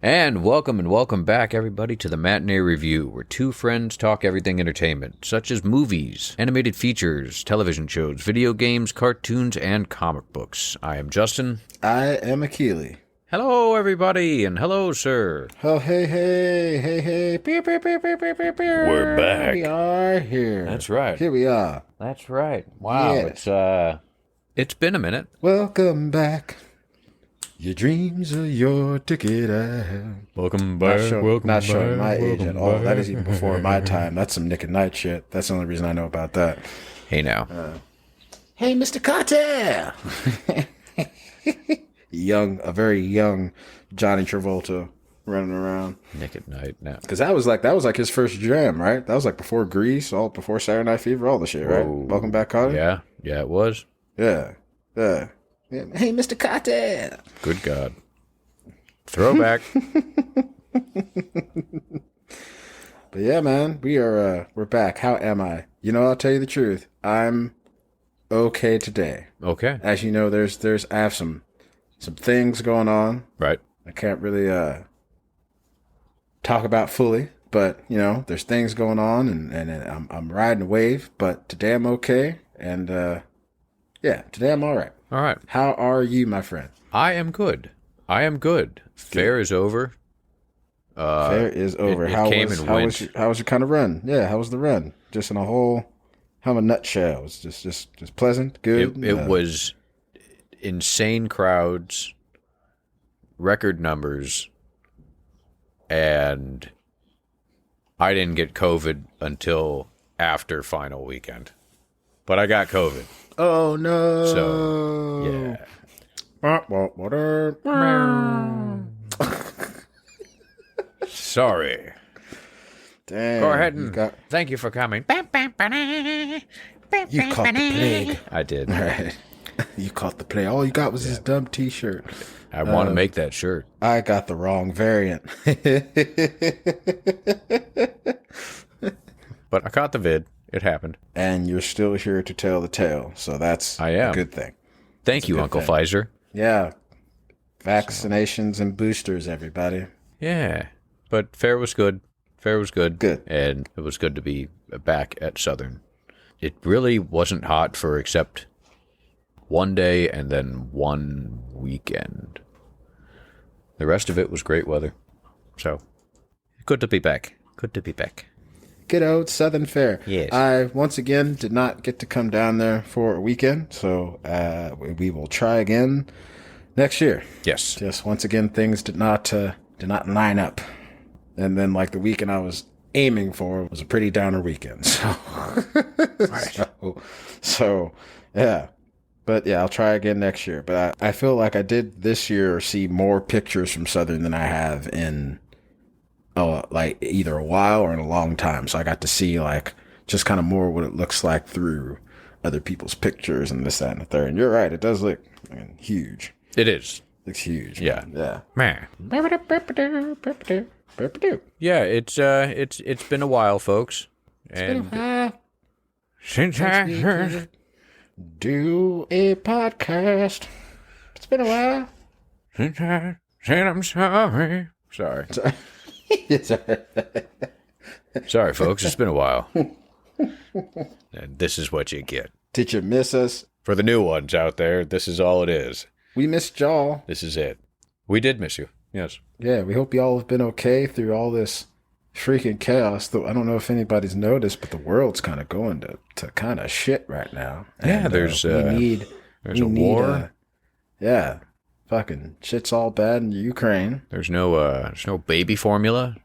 And welcome back, everybody, to the Matinee Review, where two friends talk everything entertainment, such as movies, animated features, television shows, video games, cartoons, and comic books. I am Justin. I am Akili. Hello, everybody, and hello, sir. Oh, hey. We're back. We are here. That's right. Here we are. That's right. Wow, Yes. it's been a minute. Welcome back. Your dreams are your ticket out. Welcome Not, back. not showing my age at all. That is even before my time. That's some Nick at Night shit. That's the only reason I know about that. Hey, now. Hey, Mr. Carter! A very young Johnny Travolta running around. Nick at Night now. Because that was like his first jam, right? That was like before Grease, all before Saturday Night Fever, all the shit, right? Whoa. Welcome back, Carter. Yeah, it was. Yeah. Hey, Mr. Carter. Good God. Throwback. But yeah, man, we're back. How am I? You know, I'll tell you the truth. I'm okay today. Okay. As you know, I have some things going on. Right. I can't really talk about fully, but you know, there's things going on, and I'm riding a wave. But today I'm okay, and today I'm all right. All right. How are you, my friend? I am good. Fair is over. Fair is over. It came and went. How was your kind of run? Yeah, how was the run? Just in a nutshell. It was just pleasant, good. It was insane crowds, record numbers, and I didn't get COVID until after final weekend. But I got COVID. Oh no! So, yeah. Sorry. Damn. Go ahead and thank you for coming. You caught the plague. I did. Right. You caught the plague. All you got was this dumb T-shirt. I want to make that shirt. I got the wrong variant. But I caught the vid. It happened. And you're still here to tell the tale, so that's a good thing. Thank you, Uncle Pfizer. Yeah. Vaccinations and boosters, everybody. Yeah. But fair was good. Good. And it was good to be back at Southern. It really wasn't hot for except one day and then one weekend. The rest of it was great weather. So, good to be back. Good old Southern Fair. Yes. I, once again, did not get to come down there for a weekend, so we will try again next year. Yes. Just once again, things did not line up. And then, like, the weekend I was aiming for was a pretty downer weekend. So, Right. so yeah. But yeah, I'll try again next year. But I feel like I did this year see more pictures from Southern than I have in like either a while or in a long time. So I got to see like just kind of more what it looks like through other people's pictures and this, that, and the third. And you're right, it does look huge. It is. Looks huge. Yeah. Yeah. Man. Yeah, it's been a while, folks. Since I do a podcast. It's been a while. Since I said I'm sorry. Sorry. Sorry, folks. It's been a while. And this is what you get. Did you miss us? For the new ones out there, this is all it is. We missed y'all. This is it. We did miss you. Yes. Yeah, we hope y'all have been okay through all this freaking chaos. Though I don't know if anybody's noticed, but the world's kind of going to kind of shit right now. Yeah, and, there's a war. Yeah, fucking shit's all bad in Ukraine. There's no baby formula.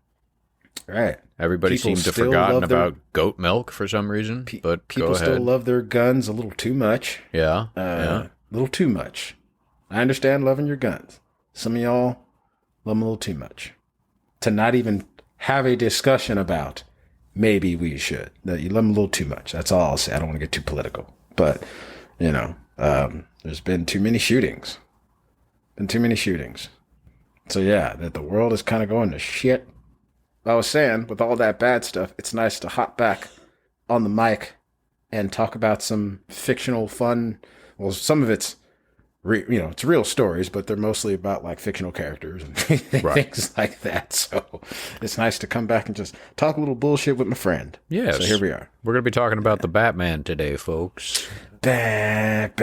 Right. Everybody People seems to have still forgotten love their- about goat milk for some reason. But People go ahead. still love their guns a little too much. Yeah. A little too much. I understand loving your guns. Some of y'all love them a little too much. To not even have a discussion about maybe we should. That you love them a little too much. That's all I'll say. I don't want to get too political. But, you know, there's been too many shootings. So yeah, that the world is kind of going to shit. I was saying, with all that bad stuff, it's nice to hop back on the mic and talk about some fictional fun. Well, some of it's it's real stories, but they're mostly about like fictional characters and things like that. So it's nice to come back and just talk a little bullshit with my friend. Yes. So here we are. We're going to be talking about the Batman today, folks. That's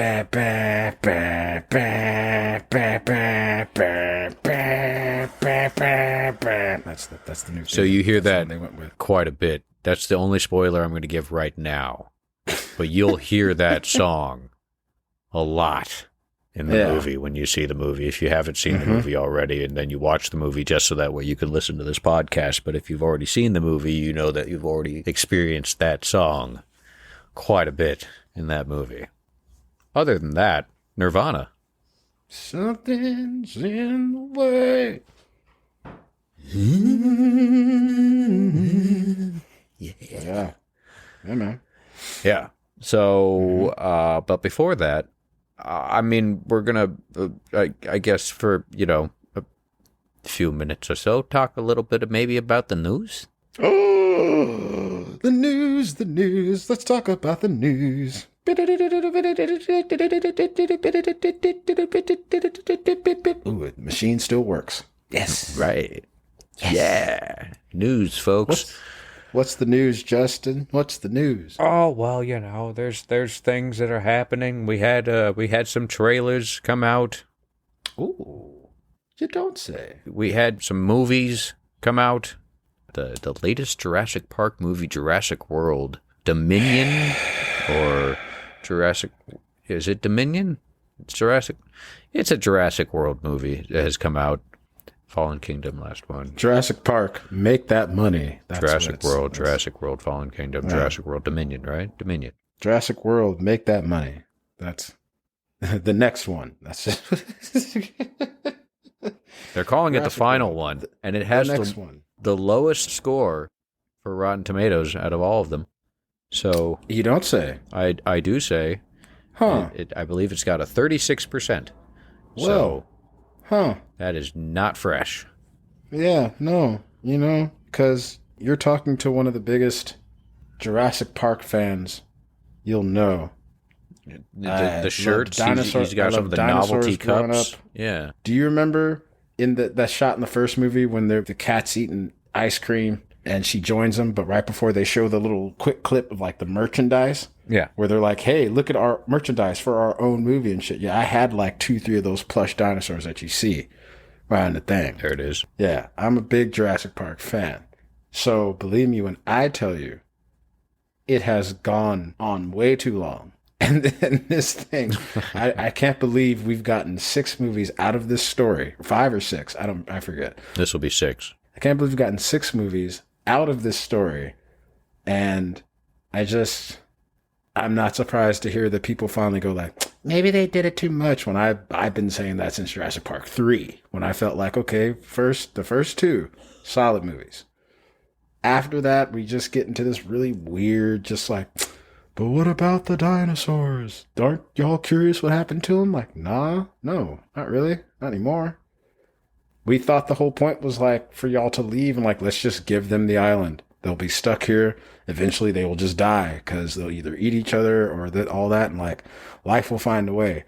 the new. So you hear that they went with. quite a bit. That's the only spoiler I'm going to give right now. But you'll hear that song a lot in the movie when you see the movie. If you haven't seen the movie already, and then you watch the movie just so that way you can listen to this podcast. But if you've already seen the movie, you know that you've already experienced that song quite a bit in that movie. Other than that, Nirvana. Something's in the way. Yeah, man. Yeah. So, but before that, I mean, we're going to, I guess for, a few minutes or so, talk a little bit maybe about the news. Oh, the news. Let's talk about the news. Ooh, the machine still works. Yes. Right. Yes. Yeah. News, folks. What's the news, Justin? What's the news? Oh, well, there's things that are happening. We had some trailers come out. Ooh, you don't say. We had some movies come out. The latest Jurassic Park movie, Jurassic World Dominion, or Jurassic, is it Dominion? It's a Jurassic World movie that has come out. Fallen Kingdom, last one. Jurassic Park, make that money. That's Jurassic World, Fallen Kingdom, Jurassic World Dominion, right? Dominion. Jurassic World, make that money. That's the next one. That's it. They're calling it the final one, and it has the lowest score for Rotten Tomatoes out of all of them. So you don't say. I do say. Huh. I believe it's got a 36%. Whoa. So, huh. That is not fresh. Yeah, no. Because you're talking to one of the biggest Jurassic Park fans you'll know. The shirts, he's got some of the novelty cups. Yeah. Do you remember in that shot in the first movie when the cat's eating ice cream and she joins them, but right before they show the little quick clip of like the merchandise? Yeah. Where they're like, hey, look at our merchandise for our own movie and shit. Yeah, I had like 2-3 of those plush dinosaurs that you see right on the thing. There it is. Yeah, I'm a big Jurassic Park fan. So believe me when I tell you, it has gone on way too long. And then this thing, I can't believe we've gotten 6 movies out of this story. 5 or 6, I forget. This will be 6. I can't believe we've gotten 6 movies out of this story. And I'm not surprised to hear that people finally go like, maybe they did it too much, when I've been saying that since Jurassic Park 3, when I felt like, okay, the first 2, solid movies. After that, we just get into this really weird, just like, but what about the dinosaurs? Aren't y'all curious what happened to them? Like, no, not really, not anymore. We thought the whole point was like for y'all to leave and like, let's just give them the island. They'll be stuck here. Eventually they will just die because they'll either eat each other or all that. And like life will find a way.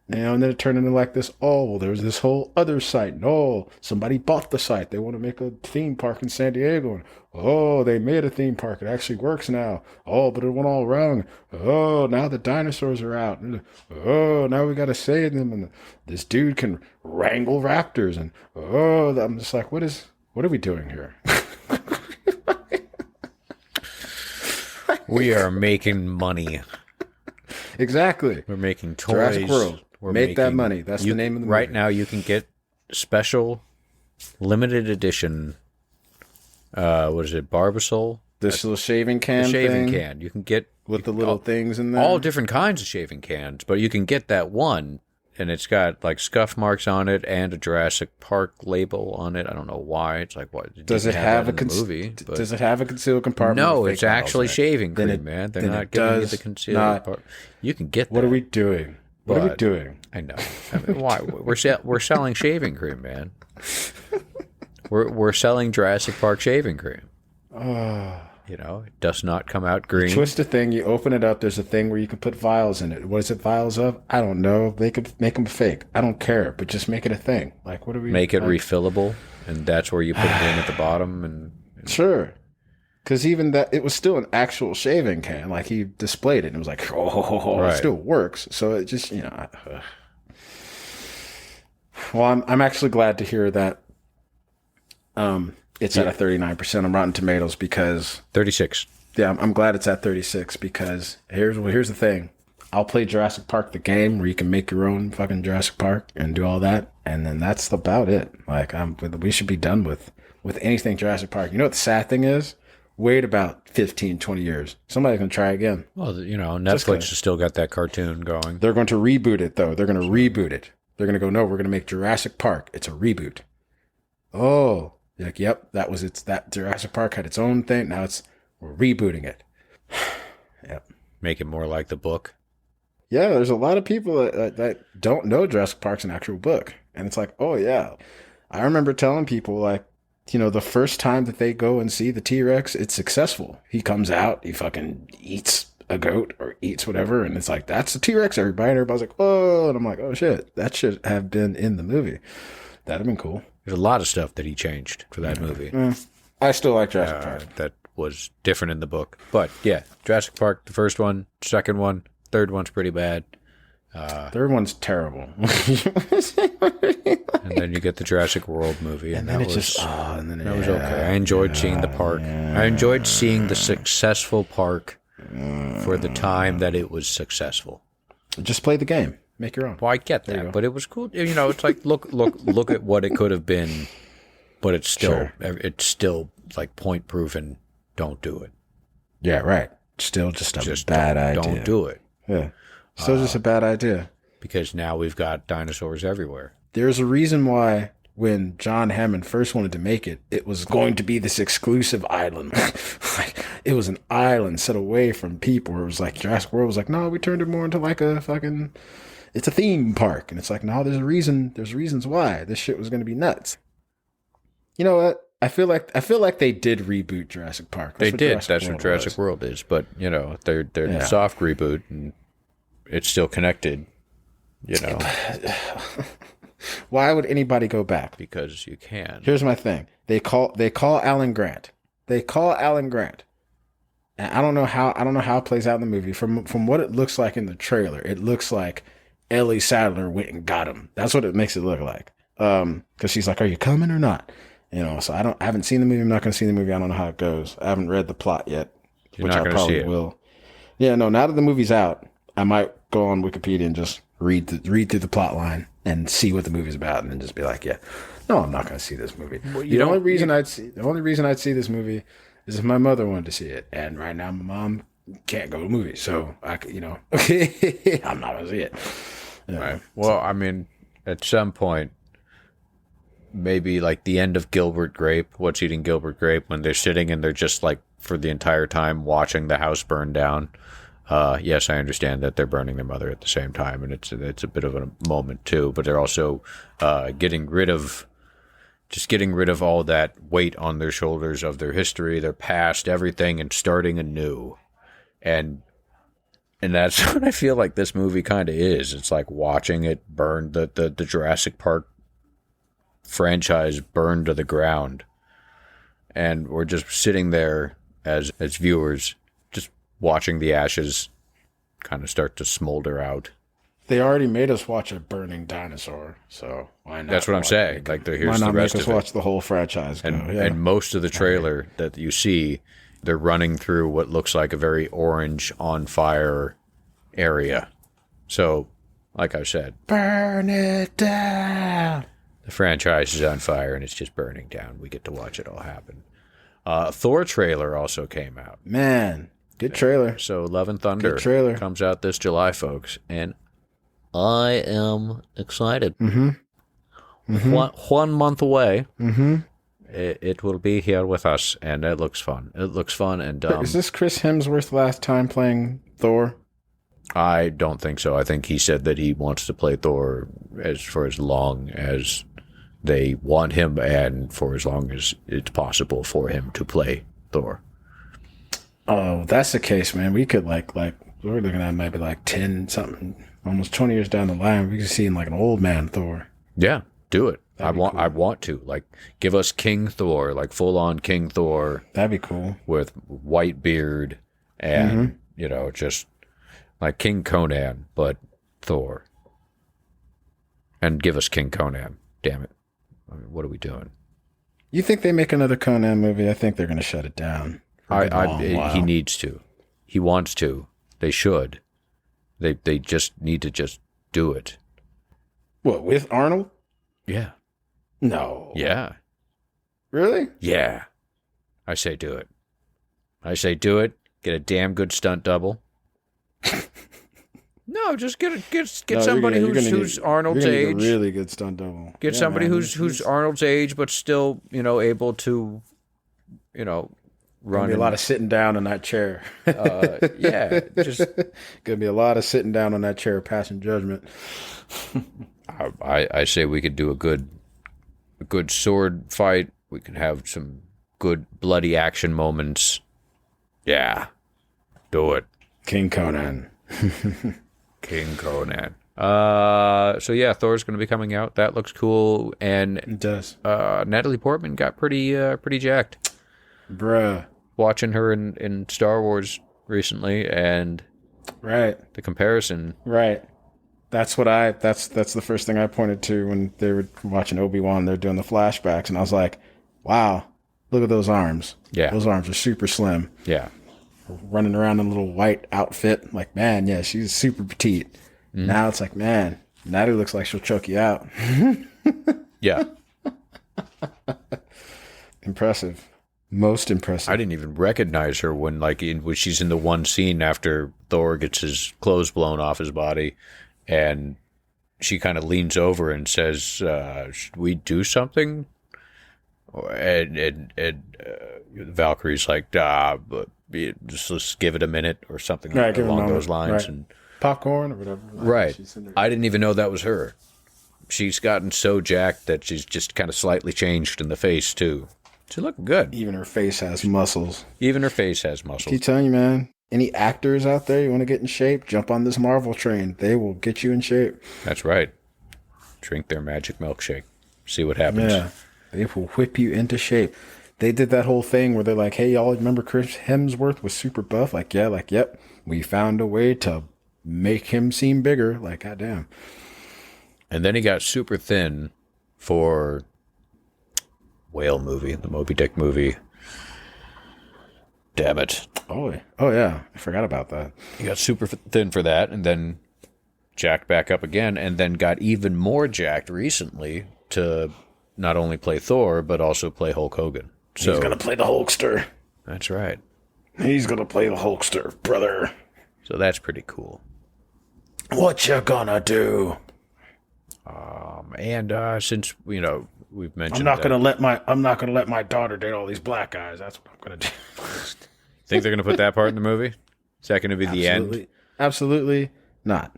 And then it turned into like this, oh, well, there's this whole other site. No, somebody bought the site. They want to make a theme park in San Diego. And, oh, they made a theme park. It actually works now. Oh, but it went all wrong. Oh, now the dinosaurs are out. Oh, now we got to save them. And this dude can wrangle raptors. And, oh, I'm just like, what are we doing here? We are making money. Exactly. We're making toys. Jurassic World. Make that money. That's the name of the movie. Right now you can get special limited edition, what is it, Barbasol? This little shaving can shaving thing can. You can get... with the little things in there. All different kinds of shaving cans, but you can get that one, and it's got like scuff marks on it and a Jurassic Park label on it. I don't know why. It's like, what? Does it have a Does it have a concealed compartment? No, it's actually shaving cream, man. They're not giving you the concealed part. You can get that. What are we doing? What are we doing? I know. I mean, why? We're selling shaving cream, man. We're selling Jurassic Park shaving cream. You know, it does not come out green. Twist the thing, you open it up, there's a thing where you can put vials in it. What is it vials of? I don't know. They could make them fake. I don't care, but just make it a thing. Like, what do we... Make it like, refillable, and that's where you put it in at the bottom. And Sure. Because even that, it was still an actual shaving can. Like, he displayed it, and it was like, oh, Right. It still works. So it just, Well, I'm actually glad to hear that it's at a 39% on Rotten Tomatoes because... 36. Yeah, I'm glad it's at 36 because here's the thing. I'll play Jurassic Park the game where you can make your own fucking Jurassic Park and do all that, and then that's about it. Like, we should be done with anything Jurassic Park. You know what the sad thing is? Wait about 15, 20 years. Somebody's going to try again. Well, you know, Netflix has still got that cartoon going. They're going to reboot it, though. They're going to reboot it. They're going to go, no, we're going to make Jurassic Park. It's a reboot. Oh, like, yep, that Jurassic Park had its own thing. Now we're rebooting it. Yep. Make it more like the book. Yeah, there's a lot of people that don't know Jurassic Park's an actual book. And it's like, oh, yeah. I remember telling people, like, you know, the first time that they go and see the T-Rex, it's successful. He comes out, he fucking eats a goat or eats whatever, and it's like, that's the T-Rex, everybody. And everybody's like, oh, and I'm like, oh, shit, that should have been in the movie. That'd have been cool. There's a lot of stuff that he changed for that movie. I still like Jurassic Park. That was different in the book. But, yeah, Jurassic Park, the first one, second one, third one's pretty bad. Third one's terrible. And then you get the Jurassic World movie, and then that it was just, that was okay. I enjoyed seeing the park. I enjoyed seeing the successful park for the time that it was successful. Just play the game. Make your own. Well, I get that, but it was cool. You know, it's like look at what it could have been, but it's still like point proven. Don't do it. Yeah, right. Still just a bad idea. Don't do it. Yeah. Still just a bad idea. Because now we've got dinosaurs everywhere. There's a reason why when John Hammond first wanted to make it, it was going to be this exclusive island. Like, it was an island set away from people. It was like Jurassic World was like, no, we turned it more into like a fucking, it's a theme park. And it's like, no, there's reasons why this shit was going to be nuts. You know what? I feel like they did reboot Jurassic Park. That's what Jurassic World is. But, you know, they're a soft reboot, and it's still connected, you know. Why would anybody go back? Because you can. Here's my thing. They call Alan Grant. And I don't know how it plays out in the movie. From what it looks like in the trailer, it looks like Ellie Sattler went and got him. That's what it makes it look like. Because she's like, "Are you coming or not?" You know. So I haven't seen the movie. I'm not going to see the movie. I don't know how it goes. I haven't read the plot yet, which I probably will. Yeah. No. Now that the movie's out, I might go on Wikipedia and just read through the plot line and see what the movie's about, and then just be like, "Yeah, no, I'm not going to see this movie." Well, the only reason I'd see this movie is if my mother wanted to see it, and right now my mom can't go to movies, so I'm not going to see it. Yeah. Right. Well, I mean, at some point, maybe like the end of Gilbert Grape, What's Eating Gilbert Grape, when they're sitting and they're just like for the entire time watching the house burn down. Yes, I understand that they're burning their mother at the same time, and it's a bit of a moment too. But they're also getting rid of all that weight on their shoulders of their history, their past, everything, and starting anew. And that's what I feel like this movie kind of is. It's like watching it burn, the Jurassic Park franchise burn to the ground, and we're just sitting there as viewers, watching the ashes kind of start to smolder out. They already made us watch a burning dinosaur, so why not? That's what I'm saying. Like, here's the rest of it. Why not make us watch the whole franchise? And most of the trailer that you see, they're running through what looks like a very orange, on fire area. So, like I said, burn it down. The franchise is on fire, and it's just burning down. We get to watch it all happen. Thor trailer also came out. Man. Good trailer. So Love and Thunder comes out this July, folks, and I am excited. Mm-hmm. One month away. Mm-hmm. It will be here with us, and it looks fun. It looks fun, and is this Chris Hemsworth's last time playing Thor? I don't think so. I think he said that he wants to play Thor for as long as they want him, and for as long as it's possible for him to play Thor. Oh, that's the case, man. We could like we're looking at maybe like 10 something, almost 20 years down the line. We could see like an old man Thor. Yeah, do it. That'd be cool. I want to like give us King Thor, like full on King Thor That'd be cool. with white beard and you know just like King Conan, but Thor. And give us King Conan. Damn it! I mean, what are we doing? You think they make another Conan movie? I think they're going to shut it down. He needs to. He wants to. They should. They just need to just do it. What, with Arnold? Yeah. No. Yeah. Really? Yeah. I say do it. I say do it. Get a damn good stunt double. No, just get No, somebody you're gonna who's need- Arnold's you're gonna age. need a really good stunt double. Get Yeah, somebody man. who's Arnold's age, but still, able to, Gonna run. be a lot of sitting down in that chair. Yeah, just Gonna be a lot of sitting down on that chair, passing judgment. I say we could do a good sword fight. We could have some good bloody action moments. Yeah, do it, King Conan. King Conan. So yeah, Thor's going to be coming out. That looks cool. And It does. Natalie Portman got pretty jacked. Bruh. Watching her in Star Wars recently, and Right. the comparison. Right. That's the first thing I pointed to when they were watching Obi-Wan. They're doing the flashbacks, and I was like, wow, look at those arms. Yeah. Those arms are super slim. Yeah, Running around in a little white outfit. Like, man, yeah, she's super petite. Now it's like, man, Natalie looks like she'll choke you out. yeah. Impressive. Most impressive. I didn't even recognize her when when she's in the one scene after Thor gets his clothes blown off his body, and she kind of leans over and says, "Should we do something?" And Valkyrie's like, but just let's give it a minute or something Right, give it a along moment. those lines." Right. And Popcorn or whatever. right, She's in there. I didn't even know that was her. She's gotten so jacked that she's just kind of slightly changed in the face too. She looked good. Even her face has muscles. Even her face has muscles. Keep telling you, man. Any actors out there you want to get in shape, jump on this Marvel train. They will get you in shape. That's right. Drink their magic milkshake. See what happens. Yeah. They will whip you into shape. They did that whole thing where they're like, hey, y'all remember Chris Hemsworth was super buff? Like, yeah, yep. We found a way to make him seem bigger. Like, goddamn. And then he got super thin for Whale movie, the Moby Dick movie. Damn it. Oh yeah. I forgot about that. He got super thin for that, and then jacked back up again, and then got even more jacked recently to not only play Thor, but also play Hulk Hogan. So He's going to play the Hulkster. that's right. He's going to play the Hulkster, brother. So that's pretty cool. What you gonna do? And since we've mentioned, I'm not gonna let my daughter date all these black guys. That's what I'm gonna do. think they're gonna put that part in the movie. Is that gonna be the end? Absolutely not.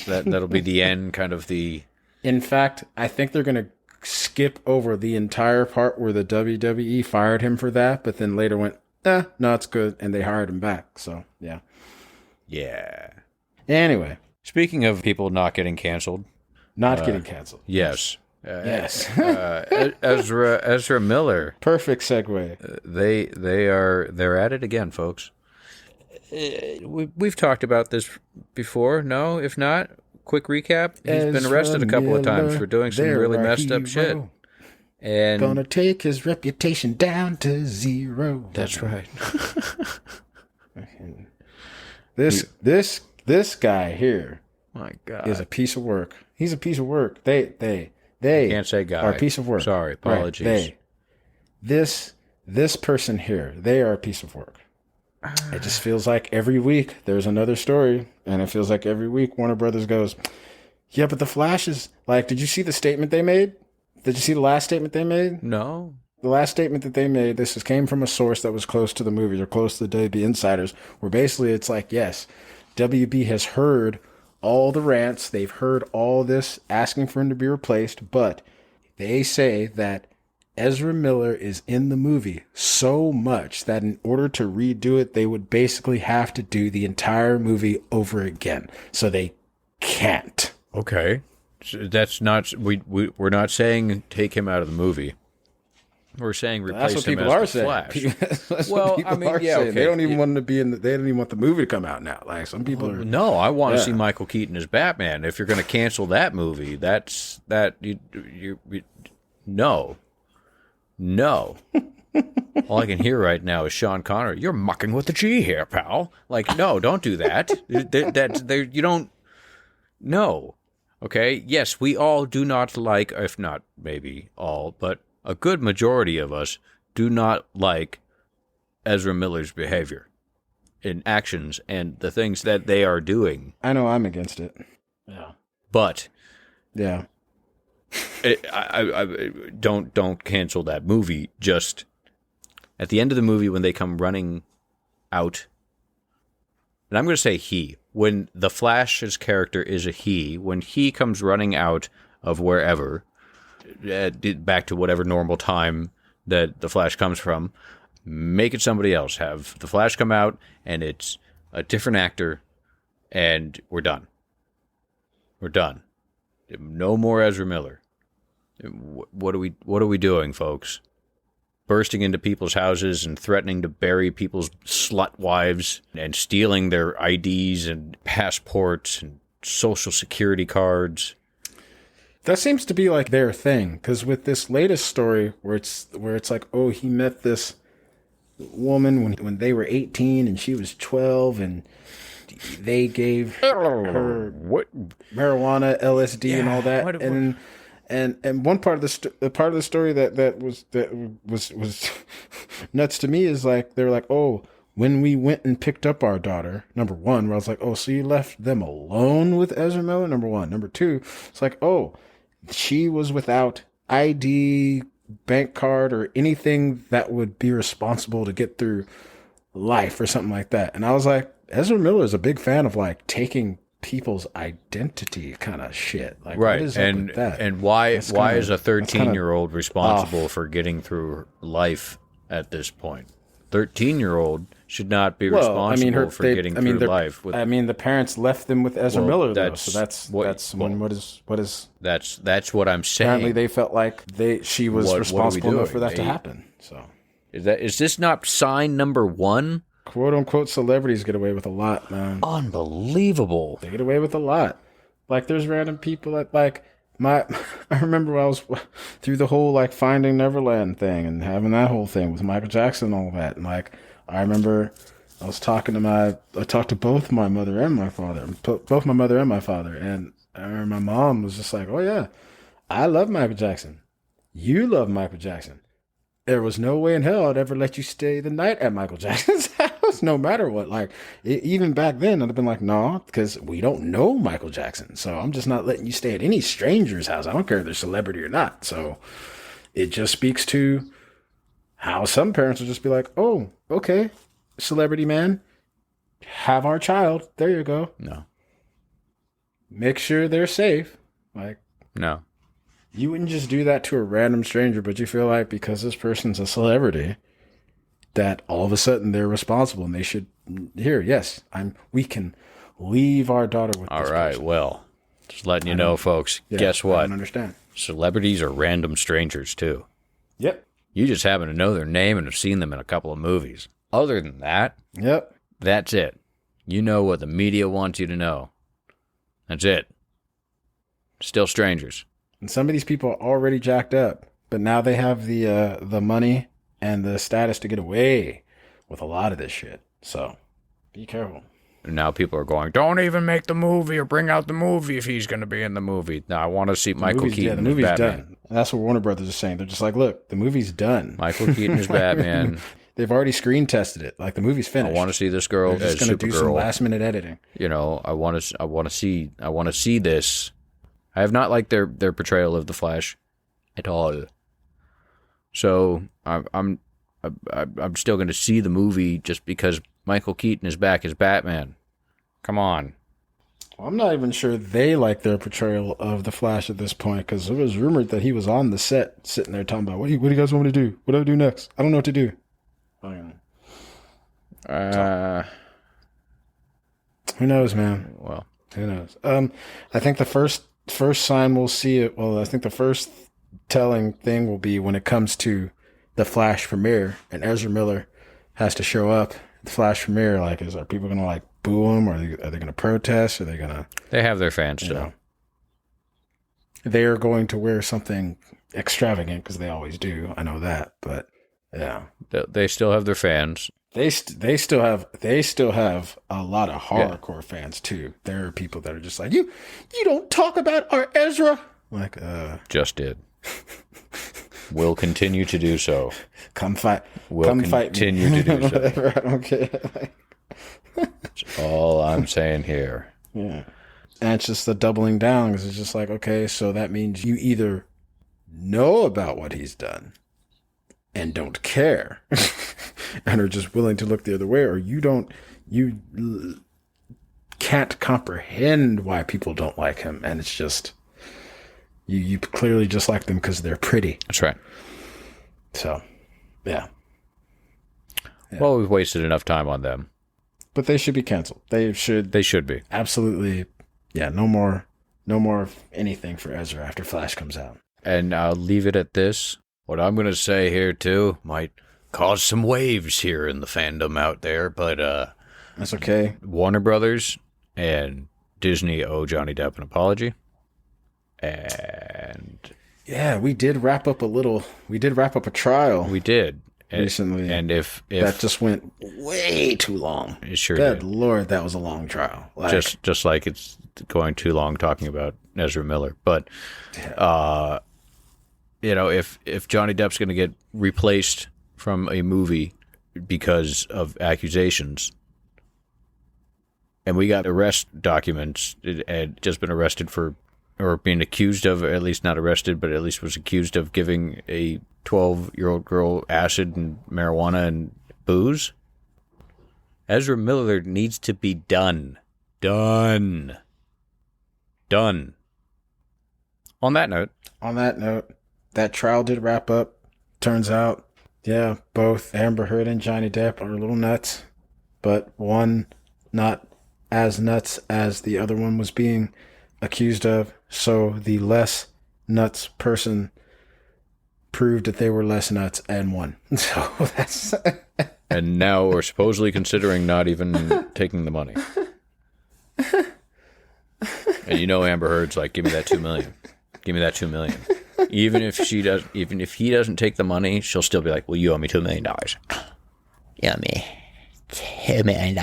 That'll be the end, kind of the. In fact, I think they're gonna skip over the entire part where the WWE fired him for that, but then later went, no, it's good, and they hired him back. So yeah. Yeah. Anyway, Speaking of people not getting canceled, not getting canceled. yes. Yes. Ezra Miller. Perfect segue. They're at it again, folks. We've talked about this before. No, if not, quick recap. He's been arrested a couple of times for doing some really messed up shit. And Gonna take his reputation down to zero. that's right. This guy here My God. is a piece of work. He's a piece of work. They Can't say guy. are a piece of work. Sorry, Right, apologies. this person here, they are a piece of work. It just feels like every week there's another story, and it feels like every week Warner Brothers goes, yeah, but the Flash is like, did you see the statement they made? Did you see the last statement they made? No. The last statement that they made, came from a source that was close to the movies or close to the WB insiders, where basically it's like, yes, WB has heard all the rants. They've heard all this asking for him to be replaced, but they say that Ezra Miller is in the movie so much that in order to redo it, they would basically have to do the entire movie over again. So they can't. Okay. So that's not we're not saying take him out of the movie. We're saying replace That's what him people as are the saying. Flash. That's Well, what people I mean, are yeah, saying. okay. They don't even want to be in. They don't even want the movie to come out now. Like some people are. No, I want to Yeah. see Michael Keaton as Batman. If you're going to cancel that movie, that's that you no. All I can hear right now is Sean Connery. You're mucking with the G here, pal. Like, no, don't do that. You don't. No. Okay. Yes, we all do not like, if not maybe all, but a good majority of us do not like Ezra Miller's behavior in actions and the things that they are doing. I know I'm against it. Yeah. But Yeah. I don't cancel that movie. Just at the end of the movie when they come running out, and I'm going to say he, when the Flash's character is a he, when he comes running out of wherever, back to whatever normal time that the Flash comes from, make it somebody else. Have the Flash come out and it's a different actor, and we're done. We're done. No more Ezra Miller. What are we doing, folks? Bursting into people's houses and threatening to bury people's slut wives and stealing their IDs and passports and social security cards. That seems to be like their thing, because with this latest story where it's like, oh, he met this woman when they were 18 and she was 12, and they gave her marijuana, LSD, and all that. And one part of the story that was nuts to me is like they're like, oh, when we went and picked up our daughter, number one, where I was like, oh, so you left them alone with Ezra Miller? Number one. Number two, it's like, oh, she was without ID, bank card, or anything that would be responsible to get through life or something like that. And I was like, Ezra Miller is a big fan of like taking people's identity kind of shit. Like, right. What is up with that? And why is a 13-year-old off. responsible for getting through life at this point? 13-year-old should not be responsible for getting through life. The parents left them with Ezra Miller, though. So that's what I'm saying. Apparently, they felt like she was responsible enough for that to happen. So is this not sign number one? Quote unquote celebrities get away with a lot, man. Unbelievable. They get away with a lot. Like there's random people that like I remember when I was through the whole like Finding Neverland thing and having that whole thing with Michael Jackson and all that. And like I remember I talked to both my mother and my father, both my mother and my father, and I remember my mom was just like, "Oh yeah, I love Michael Jackson. You love Michael Jackson. There was no way in hell I'd ever let you stay the night at Michael Jackson's house, no matter what." Like, even back then, I'd have been like, no, because we don't know Michael Jackson. So I'm just not letting you stay at any stranger's house. I don't care if they're celebrity or not. So it just speaks to how some parents will just be like, oh, okay, celebrity man, have our child. There you go. No. Make sure they're safe. Like, no. You wouldn't just do that to a random stranger, but you feel like because this person's a celebrity, that all of a sudden they're responsible and they should we can leave our daughter with all this right, person. Well, just letting you know, folks, guess what? I don't understand. Celebrities are random strangers, too. Yep. You just happen to know their name and have seen them in a couple of movies. Other than that, yep, that's it. You know what the media wants you to know. That's it. Still strangers. And some of these people are already jacked up, but now they have the money and the status to get away with a lot of this shit. So be careful. And now people are going, don't even make the movie or bring out the movie if he's going to be in the movie. Now I want to see Michael Keaton. Yeah, the movie's as Batman. done. And that's what Warner Brothers is saying. They're just like, look, the movie's done. Michael Keaton is Batman. They've already screen tested it. Like the movie's finished. I want to see this girl They're as just going to do some Supergirl. last minute editing. You know, I want to see this. I have not liked their portrayal of the Flash at all. So I'm still going to see the movie just because Michael Keaton is back as Batman. Come on. I'm not even sure they like their portrayal of the Flash at this point, because it was rumored that he was on the set sitting there talking about, what do you guys want me to do? What do I do next? I don't know what to do. Who knows, man? Well, who knows? I think the first sign we'll see it. Well, I think the first telling thing will be when it comes to the Flash premiere, and Ezra Miller has to show up at the Flash premiere. Like, are people gonna like boo him, or are they gonna protest? Are they gonna? They have their fans still. They are going to wear something extravagant because they always do. I know that, but yeah, They still have their fans. They still have a lot of hardcore fans too. There are people that are just like, you don't talk about our Ezra. Like, just did. Will continue to do so. Come fight. Will come fight me. continue to do so. Whatever, I don't care. That's all I'm saying here. Yeah. And it's just the doubling down, because it's just like, okay, so that means you either know about what he's done and don't care and are just willing to look the other way, or you can't comprehend why people don't like him, and it's just you clearly just like them because they're pretty. That's right. So yeah. Well, we've wasted enough time on them, but they should be canceled. They should be absolutely. Yeah, no more anything for Ezra after Flash comes out. And I'll leave it at this. What I'm going to say here, too, might cause some waves here in the fandom out there, but that's okay. Warner Brothers and Disney owe Johnny Depp an apology. And yeah, we did wrap up a trial. We did. Recently. And if that just went way too long. It sure Good did. Lord, that was a long trial. Just like it's going too long talking about Ezra Miller. But if Johnny Depp's going to get replaced from a movie because of accusations, and we got arrest documents, and just been arrested for, or being accused of, at least not arrested, but at least was accused of giving a 12-year-old girl acid and marijuana and booze. Ezra Miller needs to be done. Done. On that note, that trial did wrap up. Turns out, yeah, both Amber Heard and Johnny Depp are a little nuts, but one not as nuts as the other one was being accused of. So the less nuts person proved that they were less nuts and won. So that's. And now we're supposedly considering not even taking the money. And Amber Heard's like, give me that $2 million. Give me that $2 million. Even if he doesn't take the money, she'll still be like, well, you owe me $2 million. You owe me $2 million.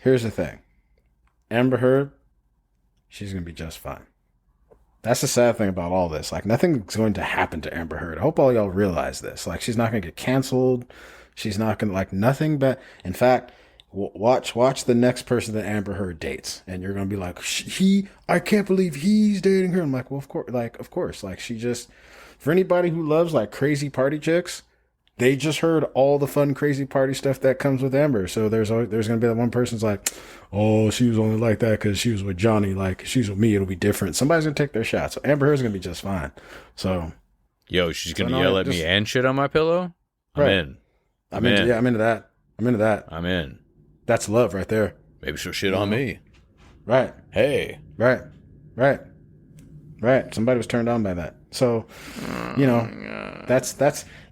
Here's the thing. Amber Heard, she's going to be just fine. That's the sad thing about all this. Like, nothing's going to happen to Amber Heard. I hope all y'all realize this. Like, she's not going to get canceled. She's not going to, like, nothing but, in fact, watch the next person that Amber Heard dates. And you're going to be like, I can't believe he's dating her. I'm like, well, of course. Like, she just, for anybody who loves, like, crazy party chicks, they just heard all the fun, crazy party stuff that comes with Amber. So there's going to be that one person's like, oh, she was only like that because she was with Johnny. Like, she's with me, it'll be different. Somebody's going to take their shot. So Amber Heard's going to be just fine. So. Yo, she's going to yell at me and shit on my pillow? I'm in. I'm in. Yeah, I'm into that. I'm in. That's love right there. Maybe she'll shit on me. Right. Hey. Right. Somebody was turned on by that. So,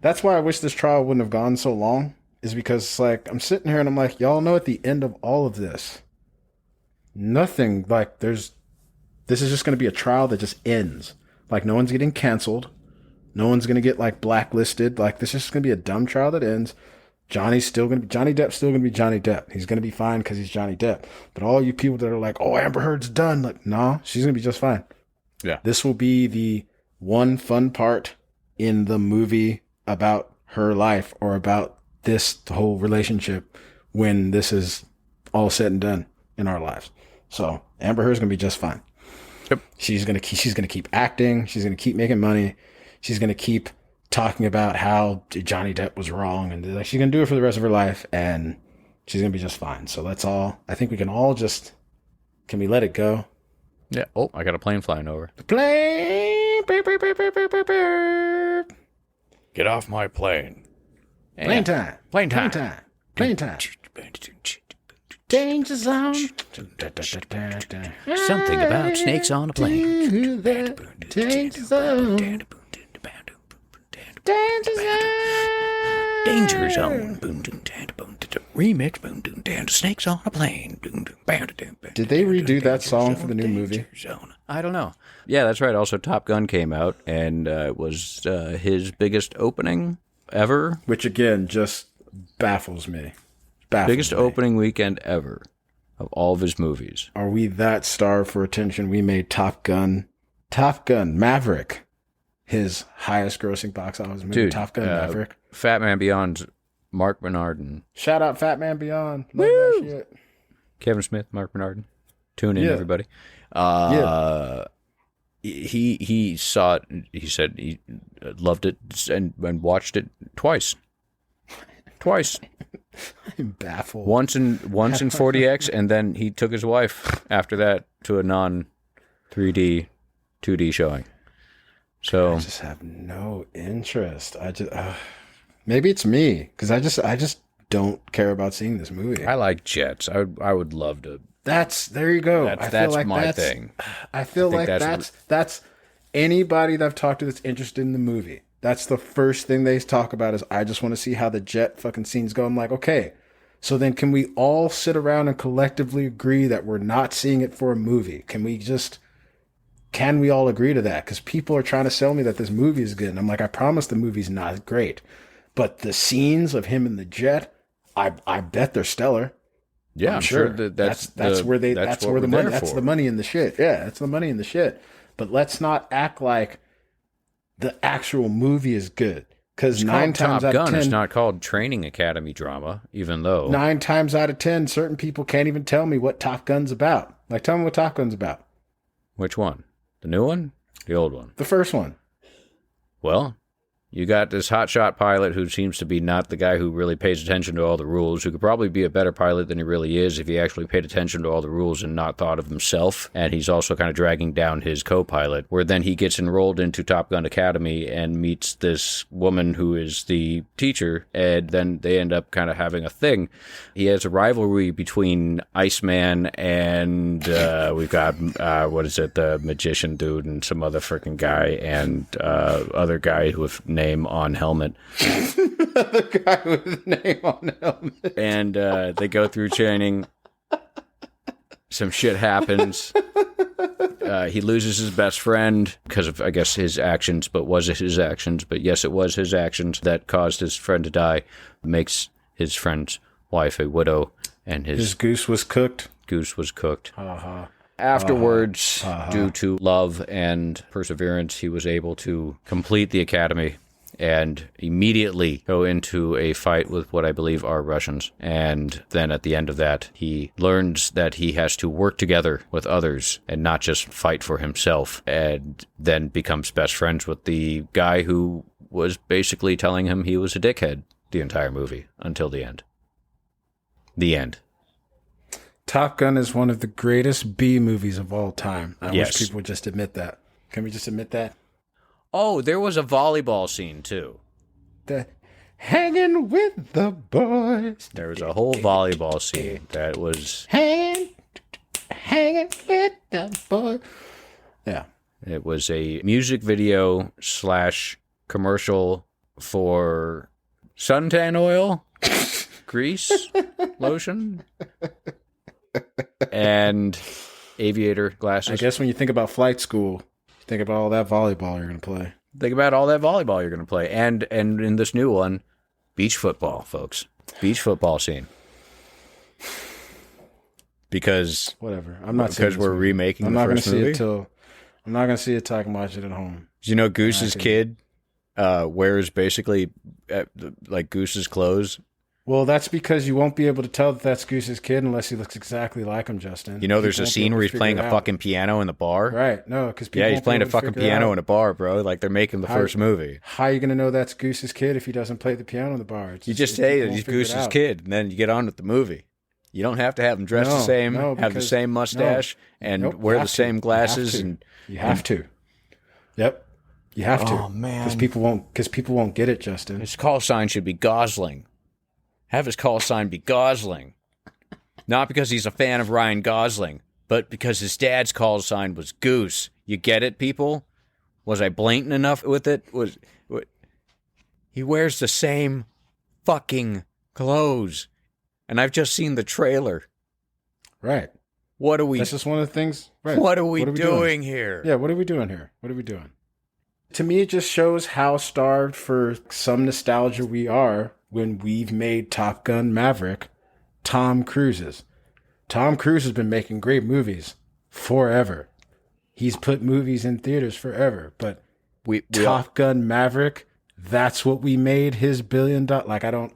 that's why I wish this trial wouldn't have gone so long, is because it's like, I'm sitting here and I'm like, y'all know at the end of all of this, nothing, like, this is just going to be a trial that just ends. Like, no one's getting canceled. No one's going to get, like, blacklisted. Like, this is just going to be a dumb trial that ends. Johnny Depp's still going to be Johnny Depp. He's going to be fine because he's Johnny Depp. But all you people that are like, oh, Amber Heard's done. Like, nah, she's going to be just fine. Yeah. This will be the one fun part in the movie about her life, or about this whole relationship, when this is all said and done in our lives. So Amber Heard's going to be just fine. Yep. She's going to keep acting. She's going to keep making money. She's going to keep talking about how Johnny Depp was wrong, and like, she's going to do it for the rest of her life, and she's going to be just fine. So that's all. I think we can all just Can we let it go? Yeah. Oh, I got a plane flying over. The plane. Beep, beep, beep, beep, beep, beep, beep. Get off my plane. Plane time. Plane time. Plane time. Plane time. Danger zone. Something about snakes on a plane. Danger zone. Danger zone. Danger zone. Remix. Snakes on a plane. Did they redo that song for the new movie? I don't know. Yeah, that's right. Also, Top Gun came out, and it was his biggest opening ever. Which again just baffles me. Biggest opening weekend ever of all of his movies. Are we that starved for attention? We made Top Gun Maverick his highest grossing box office movie. Dude, Top Gun Maverick. Fat Man Beyond's Mark Bernardin. Shout out Fat Man Beyond. Love that shit. Kevin Smith, Mark Bernardin. Tune in, Yeah. everybody. He saw it. He said he loved it and watched it twice. I'm baffled. Once in 40X, and then he took his wife after that to a non 3D 2D showing. So I just have no interest. I just maybe it's me because I just don't care about seeing this movie. I like jets. I would love to. There you go. That's my thing. I feel like that's that's anybody that I've talked to that's interested in the movie. That's the first thing they talk about is I just want to see how the jet fucking scenes go. I'm like, okay, so then can we all sit around and collectively agree that we're not seeing it for a movie? Can we all agree to that? Because people are trying to sell me that this movie is good. And I'm like, I promise the movie's not great. But the scenes of him in the jet, I bet they're stellar. Yeah, I'm sure that's where the money. That's the money in the shit. Yeah, that's the money in the shit. But let's not act like the actual movie is good. Because 9 times out of 10, it's not called Training Academy drama, even though 9 times out of 10, certain people can't even tell me what Top Gun's about. Like, tell me what Top Gun's about. Which one? The new one? The old one? The first one. Well, you got this hotshot pilot who seems to be not the guy who really pays attention to all the rules, who could probably be a better pilot than he really is if he actually paid attention to all the rules and not thought of himself. And he's also kind of dragging down his co-pilot, where then he gets enrolled into Top Gun Academy and meets this woman who is the teacher, and then they end up kind of having a thing. He has a rivalry between Iceman and we've got, the magician dude and some other freaking guy and other guy with name on helmet. The guy with name on helmet. And they go through training. Some shit happens. He loses his best friend because of, I guess, his actions, but was it his actions? But yes, it was his actions that caused his friend to die. Makes his friend's wife a widow, and his goose was cooked. Afterwards, due to love and perseverance, he was able to complete the academy and immediately go into a fight with what I believe are Russians. And then at the end of that, he learns that he has to work together with others and not just fight for himself, and then becomes best friends with the guy who was basically telling him he was a dickhead the entire movie until the end. The end. Top Gun is one of the greatest B movies of all time. I Yes. wish people would just admit that. Can we just admit that? Oh, there was a volleyball scene, too. The hanging with the boys. There was a whole volleyball scene that was... Hanging with the boys. Yeah. It was a music video / commercial for suntan oil, grease, lotion, and aviator glasses. I guess when you think about flight school, you think about all that volleyball you're going to play. Think about all that volleyball you're going to play. And in this new one, beach football, folks. Beach football scene. Because... Whatever. I'm not seeing because we're remaking I'm the not going to first see movie. it till... I'm not going to see it till I can watch it at home. Do you know Goose's kid wears basically like Goose's clothes? Well, that's because you won't be able to tell that that's Goose's kid unless he looks exactly like him, Justin. You know, there's People a won't be scene able where to he's figure playing it a out. fucking piano in the bar. Right, no, because Yeah, he's playing a fucking piano in a bar, bro. Like they're making the first movie. How are you going to know that's Goose's kid if he doesn't play the piano in the bar? You just say that he's Goose's kid, and then you get on with the movie. You don't have to have them dress the No, same, no, have the because- same mustache, and Nope, you wear the have to. same You have glasses. to. And You have to. Yep. You have to. Oh, man. Because people won't get it, Justin. his call sign should be Gosling. Have his call sign be Gosling. Not because he's a fan of Ryan Gosling, but because his dad's call sign was Goose. You get it, people? Was I blatant enough with it? He wears the same fucking clothes. And I've just seen the trailer. Right. What are we That's just one of the things. Right. What are we doing? doing here? Yeah, what are we doing here? What are we doing? To me, it just shows how starved for some nostalgia we are when we've made Top Gun Maverick Tom Cruise's. Tom Cruise has been making great movies forever. He's put movies in theaters forever, but We Top Gun Maverick, that's what we made his $1 billion. Like, I don't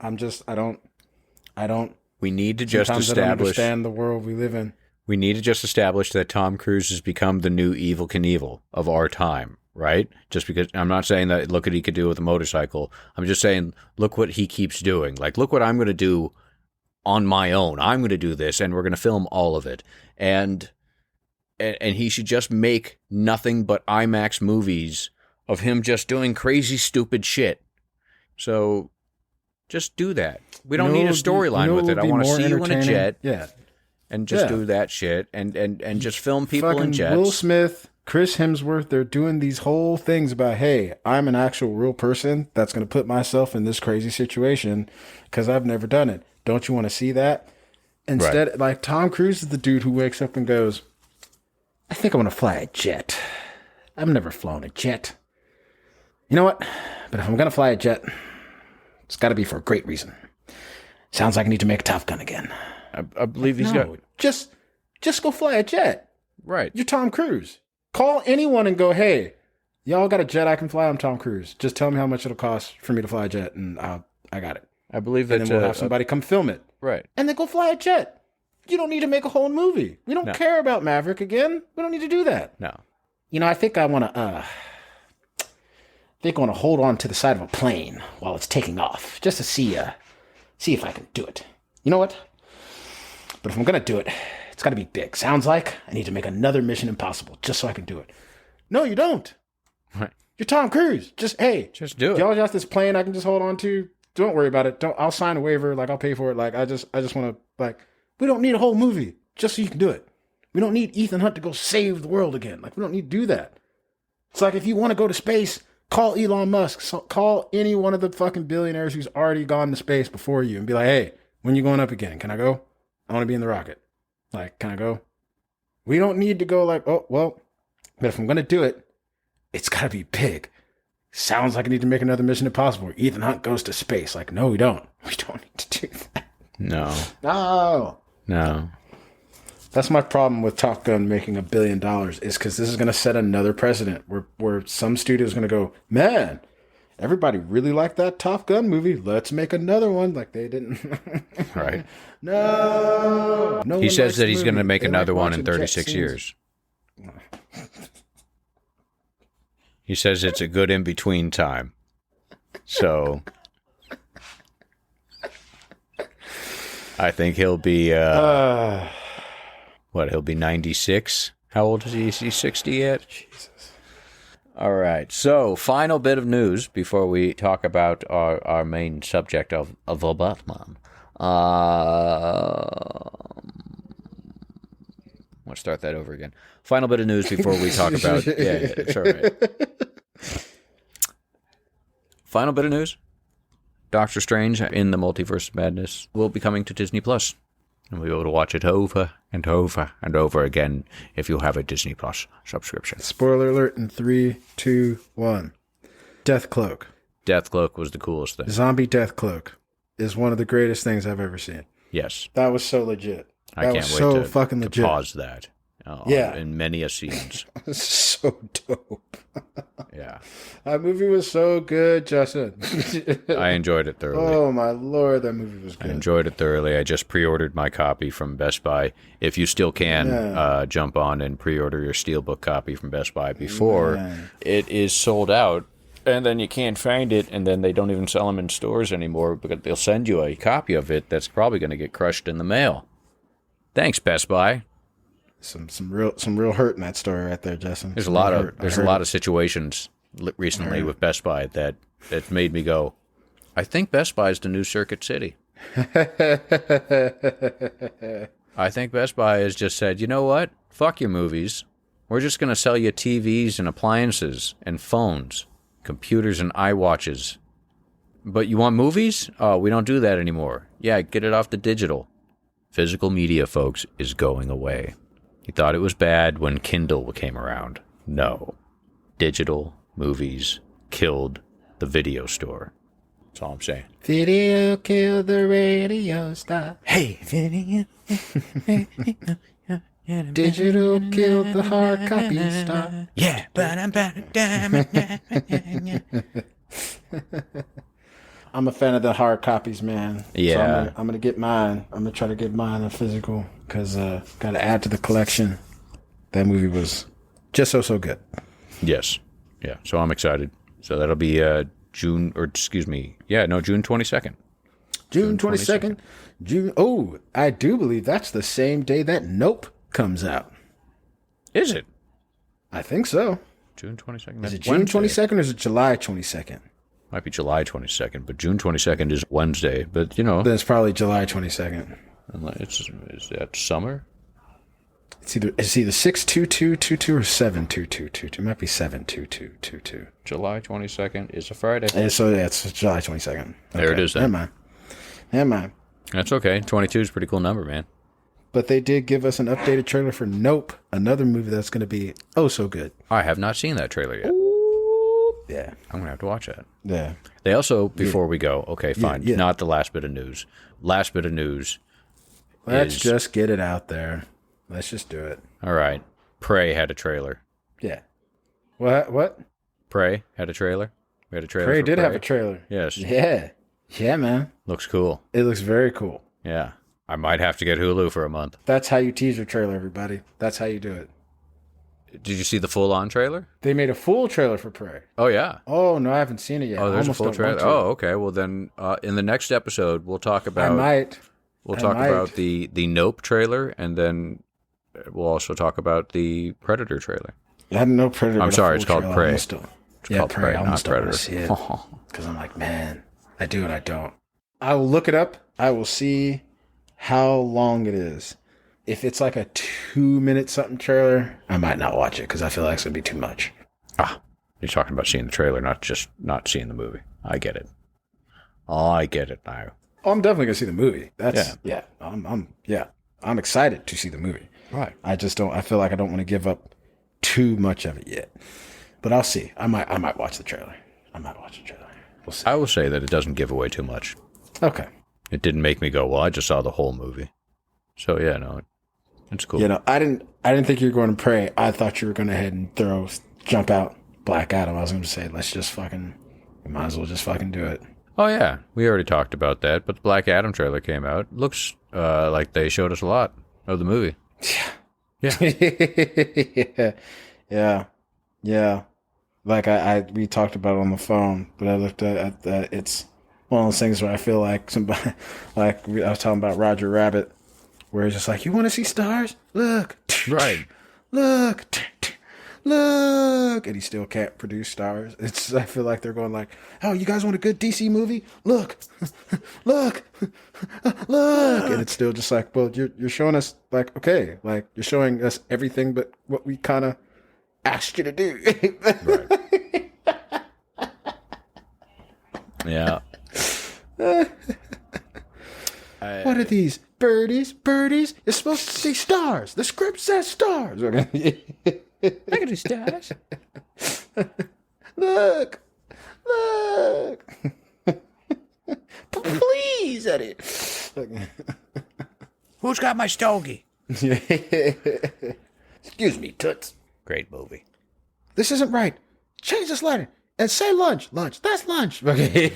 we need to just sometimes I don't establish understand the world we live in. we need to just establish that Tom Cruise has become the new Evel Knievel of our time, right? Just because I'm not saying that look what he could do with a motorcycle. I'm just saying look what he keeps doing. Like look what I'm going to do on my own. I'm going to do this and we're going to film all of it. And he should just make nothing but IMAX movies of him just doing crazy stupid shit. So just do that. We don't need a storyline with it. I want to see you in a jet. Yeah. And just do that shit and just film people Fucking in jets. Will Smith, Chris Hemsworth, they're doing these whole things about, hey, I'm an actual real person that's going to put myself in this crazy situation because I've never done it. Don't you want to see that? Instead, like Tom Cruise is the dude who wakes up and goes, I think I want to fly a jet. I've never flown a jet. You know what? But if I'm going to fly a jet, it's got to be for a great reason. Sounds like I need to make a Top Gun again. I believe he's got just go fly a jet. right. You're Tom Cruise. Call anyone and go, hey, y'all got a jet I can fly? I'm Tom Cruise. Just tell me how much it'll cost for me to fly a jet, and I got it. I believe that And then we'll have somebody come film it. right. And then go fly a jet. You don't need to make a whole movie. We don't care about Maverick again. We don't need to do that. No. You know, I think I want to hold on to the side of a plane while it's taking off, just to see if I can do it. You know what? But if I'm going to do it, it's got to be big. Sounds like I need to make another Mission Impossible just so I can do it. No, you don't. Right. You're Tom Cruise. Just do it. Y'all got this plane I can just hold on to. Don't worry about it. I'll sign a waiver. Like, I'll pay for it. Like, I just want to, like, we don't need a whole movie just so you can do it. We don't need Ethan Hunt to go save the world again. Like, we don't need to do that. It's like if you want to go to space, call Elon Musk. So call any one of the fucking billionaires who's already gone to space before you and be like, hey, when you going up again? Can I go? I want to be in the rocket. Like, can I go? We don't need to go like, oh, well, but if I'm going to do it, it's got to be big. Sounds like I need to make another Mission Impossible where Ethan Hunt goes to space. Like, no, we don't. We don't need to do that. No. No. That's my problem with Top Gun making $1 billion is because this is going to set another precedent where some studio is going to go, man, everybody really liked that Top Gun movie. Let's make another one. Like they didn't. Right. No. He says that he's going to make another one in 36 years. He says it's a good in-between time. So I think he'll be, he'll be 96? How old is he? Is he 60 yet? Jesus. All right. So, final bit of news before we talk about our main subject of the Batman. Let's start that over again. Final bit of news before we talk about... Yeah, it's all right. Final bit of news. Doctor Strange in the Multiverse of Madness will be coming to Disney Plus. And we'll be able to watch it over and over and over again if you have a Disney Plus subscription. Spoiler alert in 3, 2, 1. Death Cloak. Deathcloak was the coolest thing. Zombie Death Cloak is one of the greatest things I've ever seen. Yes. That was so legit. I can't wait so fucking to legit. pause that. Yeah. In many a scenes. So dope. Yeah. That movie was so good, Justin. I enjoyed it thoroughly. Oh my lord, that movie was I good. enjoyed it thoroughly. I just pre-ordered my copy from Best Buy. If you still can, jump on and pre-order your Steelbook copy from Best Buy before it is sold out. And then you can't find it, and then they don't even sell them in stores anymore, but they'll send you a copy of it that's probably going to get crushed in the mail. Thanks, Best Buy. Some real hurt in that story right there, Justin. There's Some a lot real of hurt. there's a lot of situations recently with Best Buy that made me go, I think Best Buy is the new Circuit City. I think Best Buy has just said, you know what? Fuck your movies. We're just going to sell you TVs and appliances and phones, computers and iWatches. But you want movies? Oh, we don't do that anymore. Yeah, get it off the digital. Physical media, folks, is going away. You thought it was bad when Kindle came around. No. Digital movies killed the video store. That's all I'm saying. Video killed the radio star. Hey, video. Digital killed the hard copy star. Yeah. I'm a fan of the hard copies, man. Yeah. So I'm gonna get mine. I'm gonna try to get mine a physical because got to add to the collection. That movie was just so good. Yes. Yeah. So I'm excited. So that'll be June 22nd. June 22nd. June. Oh, I do believe that's the same day that Nope comes out. Is it? I think so. June 22nd. Is it June 22nd or is it July 22nd? Might be July 22nd, but June 22nd is Wednesday. But, you know, Then it's probably July 22nd. is that summer? It's either 6/22/22 or 7/22/22. It might be 7/22/22. July 22nd is a Friday. And so yeah, it's July 22nd. There it is then. Never mind. That's okay. 22 is a pretty cool number, man. But they did give us an updated trailer for Nope, another movie that's going to be oh so good. I have not seen that trailer yet. Yeah. I'm going to have to watch that. Yeah. They also, before we go, okay, fine. Yeah. Not the last bit of news. Last bit of news. Let's just get it out there. Let's just do it. All right. Prey had a trailer. Yeah. What? Prey had a trailer. We had a trailer. Prey for did have a trailer. Yes. Yeah. Yeah, man. Looks cool. It looks very cool. Yeah. I might have to get Hulu for a month. That's how you tease your trailer, everybody. That's how you do it. Did you see the full-on trailer? They made a full trailer for Prey. Oh, yeah. Oh, no, I haven't seen it yet. Oh, there's a Almost full don't want trailer. to. Oh, okay. Well, then in the next episode, we'll talk I about might. about the Nope trailer, and then we'll also talk about the Predator trailer. I didn't know Predator. I'm sorry, it's called Prey. It's called Prey, not Predator. Because I'm like, man, I do and I don't. I will look it up. I will see how long it is. If it's like a 2-minute something trailer, I might not watch it because I feel like it's going to be too much. You're talking about seeing the trailer, not seeing the movie. I get it. I get it now. Oh, I'm definitely going to see the movie. I'm excited to see the movie. Right. I just don't, I feel like I don't want to give up too much of it yet. But I'll see. I might watch the trailer. We'll see. I will say that it doesn't give away too much. Okay. It didn't make me go, well, I just saw the whole movie. So yeah, no, it's cool. You know, I didn't think you were going to Pray. I thought you were going to head and jump out Black Adam. I was going to say, we might as well just fucking do it. Oh yeah, we already talked about that, but the Black Adam trailer came out. Looks like they showed us a lot of the movie. Yeah. Yeah. Like we talked about it on the phone, but I looked at that. It's one of those things where I feel like somebody, like I was talking about Roger Rabbit, where it's just like, you want to see stars? Look. Right. Look. Look. And he still can't produce stars. I feel like they're going like, oh, you guys want a good DC movie? Look. Look. Look. And it's still just like, well, you're showing us like, okay, like you're showing us everything but what we kind of asked you to do. Right. Yeah. What are these? Birdies? You're supposed to see stars. The script says stars. Okay. I can do stars. Look. Please, Eddie. Who's got my stogie? Excuse me, Toots. Great movie. This isn't right. Change this letter and say lunch. Lunch. That's lunch. Okay.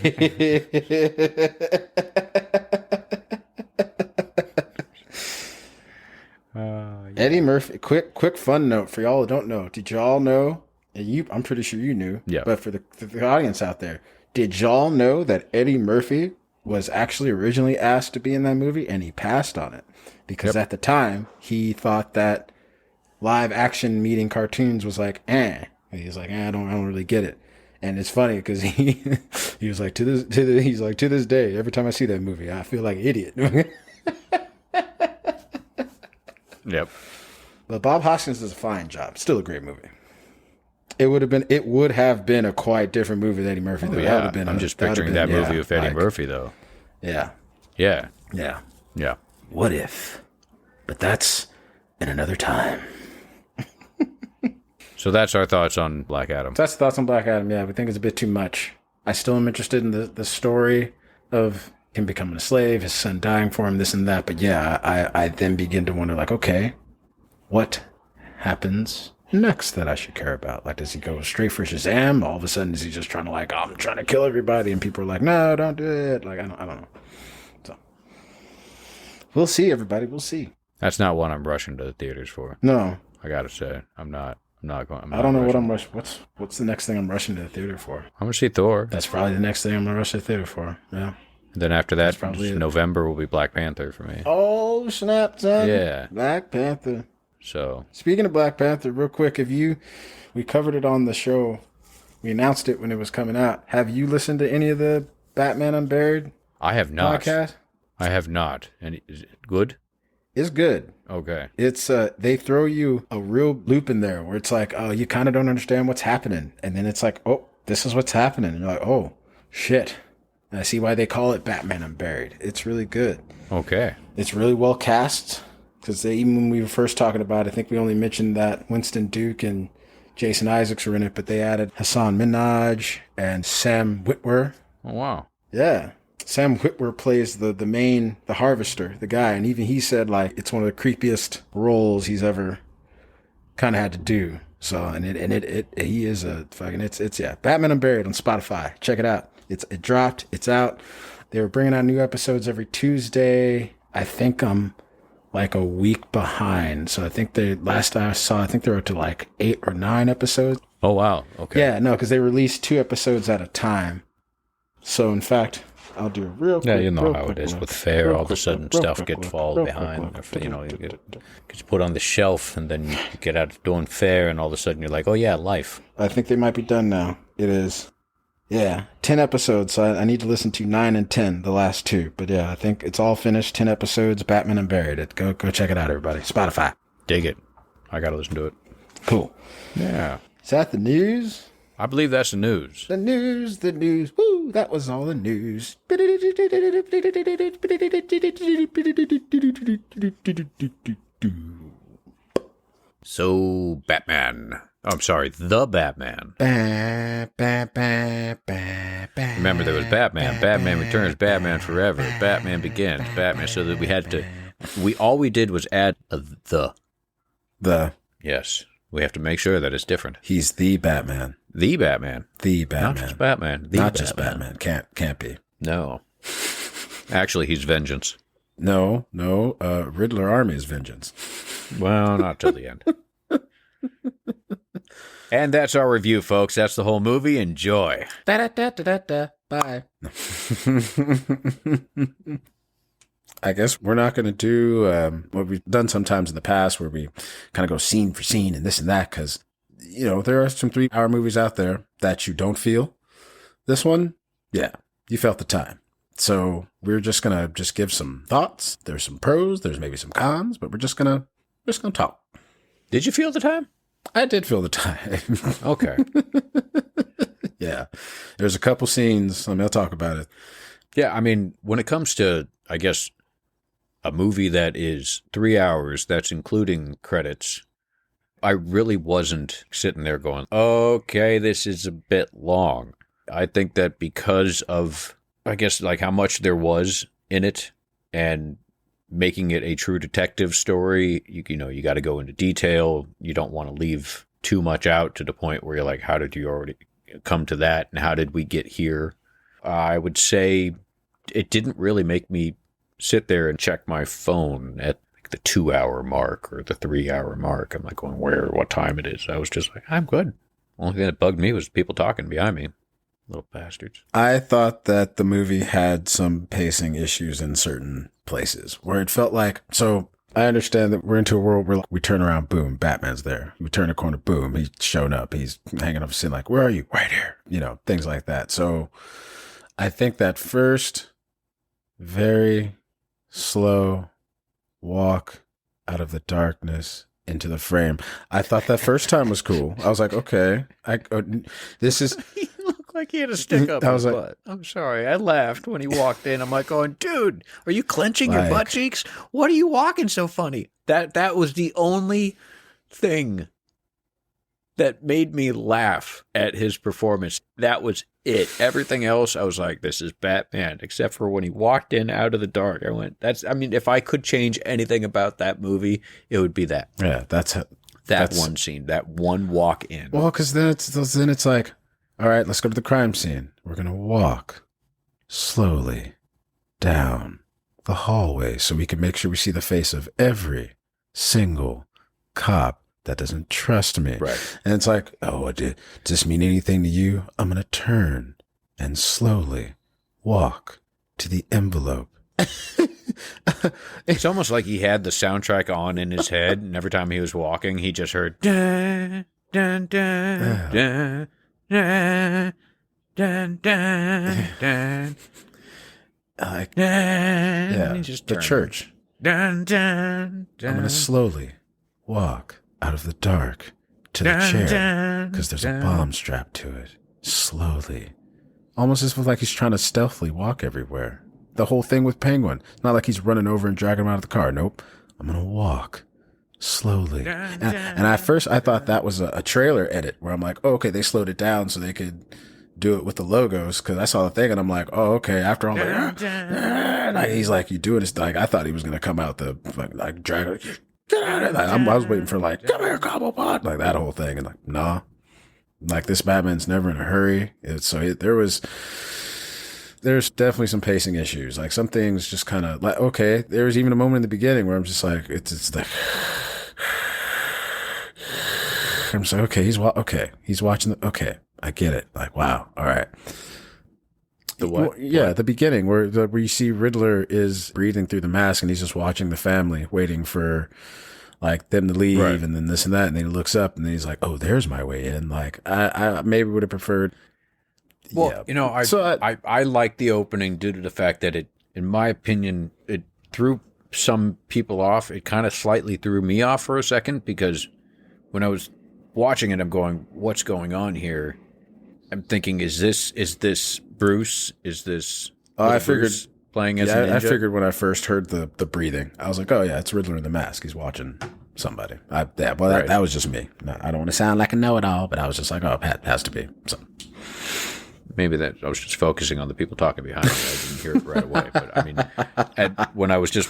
Eddie Murphy. Quick fun note for y'all who don't know. Did y'all know? And I'm pretty sure you knew. Yeah. But for the audience out there, did y'all know that Eddie Murphy was actually originally asked to be in that movie, and he passed on it because at the time he thought that live action meeting cartoons was like, eh. And he's like, I don't really get it. And it's funny because he was like, to this day, every time I see that movie, I feel like an idiot. Yep. But Bob Hoskins does a fine job. Still a great movie. It would have been a quite different movie with Eddie Murphy. Though. Yeah, I'm just picturing that movie with Eddie Murphy, though. Yeah. Yeah. Yeah. Yeah. What if? But that's in another time. So that's our thoughts on Black Adam. So that's the thoughts on Black Adam. Yeah, we think it's a bit too much. I still am interested in the story of him becoming a slave, his son dying for him, this and that. But yeah, I then begin to wonder, like, okay, what happens next that I should care about? Like, does he go straight for Shazam? All of a sudden, is he just trying to like, oh, I'm trying to kill everybody? And people are like, no, don't do it. Like, I don't know. So we'll see, everybody. We'll see. That's not one I'm rushing to the theaters for. No. I gotta say, I'm not going. I don't know what I'm rushing. What's the next thing I'm rushing to the theater for? I'm gonna see Thor. That's probably the next thing I'm gonna rush to the theater for. Yeah. And then after that, probably it. November will be Black Panther for me. Oh snap, son! Yeah. Black Panther. So Speaking of Black Panther, real quick, we covered it on the show. We announced it when it was coming out. Have you listened to any of the Batman Unburied I have not. podcast? I have not. And is it good? It's good. Okay. It's they throw you a real loop in there where it's like, oh, you kind of don't understand what's happening, and then it's like, oh, this is what's happening, and you're like, oh, shit. And I see why they call it Batman Unburied. It's really good. Okay. It's really well cast because even when we were first talking about it, I think we only mentioned that Winston Duke and Jason Isaacs were in it, but they added Hassan Minhaj and Sam Witwer. Oh wow. Yeah. Sam Witwer plays the harvester, the guy, and even he said like it's one of the creepiest roles he's ever kind of had to do. So he is a fucking it's Batman Unburied on Spotify. Check it out. It dropped. It's out. They were bringing out new episodes every Tuesday. I think I'm like a week behind. So I think last time I saw, I think they were up to like 8 or 9 episodes. Oh wow. Okay. Yeah, no, because they released 2 episodes at a time. So in fact, I'll do it real quick. Yeah, you know how it is with fair. All of a sudden, stuff gets fall behind. You know, gets put on the shelf, and then you get out of doing fair, and all of a sudden you're like, oh yeah, life. I think they might be done now. It is. Yeah, 10 episodes. So I need to listen to 9 and 10, the last 2. But yeah, I think it's all finished. 10 episodes. Batman Unburied. Go check it out, everybody. Spotify. Dig it. I gotta listen to it. Cool. Yeah. Is that the news? I believe that's the news. The news. Woo, that was all the news. So, Batman. Oh, I'm sorry, the Batman. Remember, there was Batman. Batman Returns, Batman Forever, Batman Begins, Batman. So that we had to, all we did was add a the. The. Yes. We have to make sure that it's different. He's the Batman. The Batman. The Batman. Not just Batman. Not just Batman. Can't be. No. Actually, he's Vengeance. No. Riddler Army is Vengeance. Well, not till the end. And that's our review, folks. That's the whole movie. Enjoy. Bye. I guess we're not going to do what we've done sometimes in the past where we kind of go scene for scene and this and that because, you know, there are some 3-hour movies out there that you don't feel. This one, yeah, you felt the time. So we're just going to just give some thoughts. There's some pros, there's maybe some cons, but we're just going to talk. Did you feel the time? I did feel the time. Okay. Yeah. There's a couple scenes. I'll talk about it. Yeah, I mean, when it comes to, I guess, a movie that is 3 hours, that's including credits, I really wasn't sitting there going, okay, this is a bit long. I think that because of, I guess, like how much there was in it and making it a true detective story, you know, you got to go into detail. You don't want to leave too much out to the point where you're like, how did you already come to that? And how did we get here? I would say it didn't really make me sit there and check my phone at the 2-hour mark or the 3-hour mark. I'm like going, what time it is? I was just like, I'm good. Only thing that bugged me was people talking behind me. Little bastards. I thought that the movie had some pacing issues in certain places where it felt like, so I understand that we're into a world where we turn around, boom, Batman's there. We turn a corner, boom, he's shown up. He's hanging up a scene like, where are you? Right here. You know, things like that. So I think that first very slow walk out of the darkness into the frame. I thought that first time was cool. I was like, okay, this is. He looked like he had a stick up I his was like- butt. I'm sorry. I laughed when he walked in. I'm like going, dude, are you clenching your Like- butt cheeks? What are you walking so funny? That was the only thing that made me laugh at his performance. That was it. Everything else, I was like, this is Batman, except for when he walked in out of the dark. I went, if I could change anything about that movie, it would be that. Yeah, that's One scene, that one walk in. well, because then it's like, all right, let's go to the crime scene. We're gonna walk slowly down the hallway so we can make sure we see the face of every single cop that doesn't trust me. Right. And it's like, oh, does this mean anything to you? I'm gonna turn and slowly walk to the envelope. It's almost like he had the soundtrack on in his head, and every time he was walking, he just heard dun dun dun dun dun dun dun dun. Like, Yeah, yeah, just the turned. church. Dun dun dun. I'm gonna slowly walk out of the dark to the Dun, chair dun, because there's a dun. bomb strapped to it. Slowly. Almost as if like he's trying to stealthily walk everywhere. The whole thing with Penguin. It's not like he's running over and dragging him out of the car. Nope. I'm going to walk slowly. Dun, And at first I thought that was a trailer edit where I'm like, oh, okay, they slowed it down so they could do it with the logos. Cause I saw the thing and I'm like, oh, okay. After all, like, he's like, you doing this. Like, I thought he was going to come out the, like drag it. Get out of there. I was waiting for like, come here, Cobblepot. Like that whole thing. And like, nah. Like this Batman's never in a hurry. There's definitely some pacing issues. Like some things just kind of like, okay, there was even a moment in the beginning where I'm just like, it's like, I'm just like, okay, he's watching okay, I get it. Like, wow. All right. The what? Well, yeah, the beginning where you see Riddler is breathing through the mask and he's just watching the family waiting for like them to leave Right. and then this and that. And then he looks up and then he's like, oh, there's my way in. Like I maybe would have preferred. Well, yeah. you know, I like the opening due to the fact that it, in my opinion, it threw some people off. It kind of slightly threw me off for a second because when I was watching it, I'm going, what's going on here? I'm thinking, is this Bruce? Is this I little Bruce figured- playing as a Yeah, ninja? I figured when I first heard the breathing, I was like, oh yeah, it's Riddler in the mask. He's watching somebody. Right. That was just me. No, I don't want to sound like a know-it-all, but I was just like, oh, it has to be. So. Maybe that I was just focusing on the people talking behind me. I didn't hear it right away. But I mean, when I was just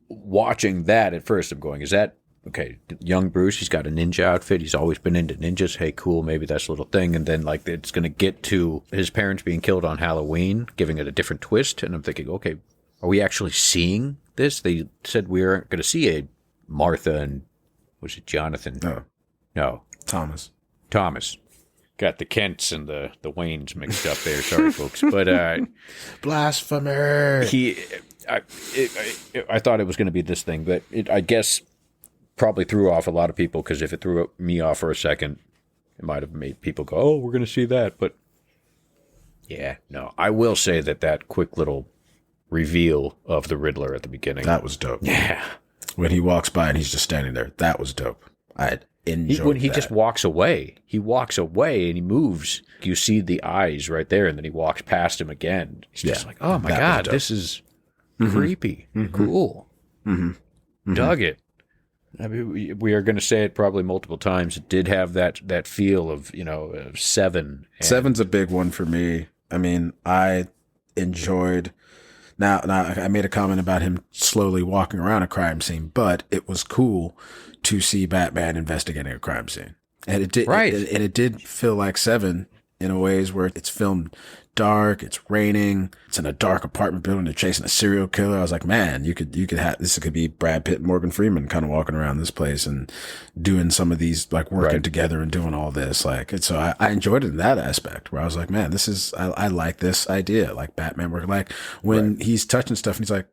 watching that at first, I'm going, is that okay? Young Bruce, he's got a ninja outfit. He's always been into ninjas. Hey, cool. Maybe that's a little thing. And then like it's going to get to his parents being killed on Halloween, giving it a different twist. And I'm thinking, okay, are we actually seeing this? They said we aren't going to see a Martha and was it Jonathan? No, Thomas. Thomas. Got the Kents and the Waynes mixed up there. Sorry, folks. But Blasphemer. I thought it was going to be this thing, but I guess probably threw off a lot of people because if it threw me off for a second, it might have made people go, oh, we're going to see that. But yeah, no. I will say that quick little reveal of the Riddler at the beginning. That was dope. Yeah. When he walks by and he's just standing there, that was dope. I enjoyed When he that. just walks away and he moves, you see the eyes right there, and then he walks past him again. He's just like, oh my that was God, dope. this is creepy. Cool. Dug it. I mean, we are going to say it probably multiple times. It did have that feel of, Seven. And Seven's a big one for me. I mean, I enjoyed. Now, I made a comment about him slowly walking around a crime scene, but it was cool to see Batman investigating a crime scene, and it did. Right. It did feel like Seven in a ways where it's filmed dark. It's raining. It's in a dark apartment building. They're chasing a serial killer. I was like, man, you could have, this could be Brad Pitt and Morgan Freeman kind of walking around this place and doing some of these, like working together and doing all this. Like, and so I enjoyed it in that aspect where I was like, man, this is, I like this idea. Like Batman working, like when he's touching stuff and he's like,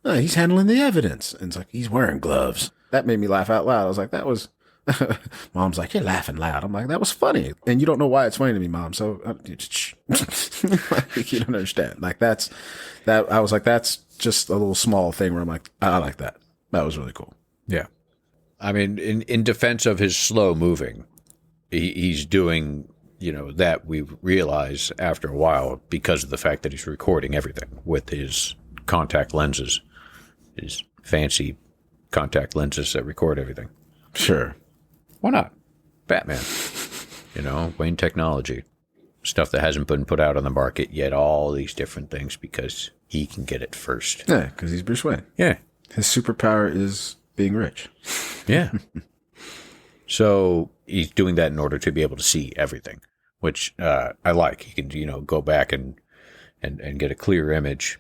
oh, he's handling the evidence. And it's like, he's wearing gloves. That made me laugh out loud. I was like, that was, Mom's like, you're laughing loud. I'm like, that was funny. And you don't know why it's funny to me, Mom. So like, you don't understand. Like that. I was like, that's just a little small thing where I'm like, I like that. That was really cool. Yeah. I mean, in defense of his slow moving, he's doing, that we realize after a while because of the fact that he's recording everything with his contact lenses, his fancy contact lenses that record everything. Sure. Why not? Batman. Wayne Technology. Stuff that hasn't been put out on the market yet. All these different things because he can get it first. Yeah, because he's Bruce Wayne. Yeah. His superpower is being rich. Yeah. So he's doing that in order to be able to see everything, which I like. He can, go back and get a clear image.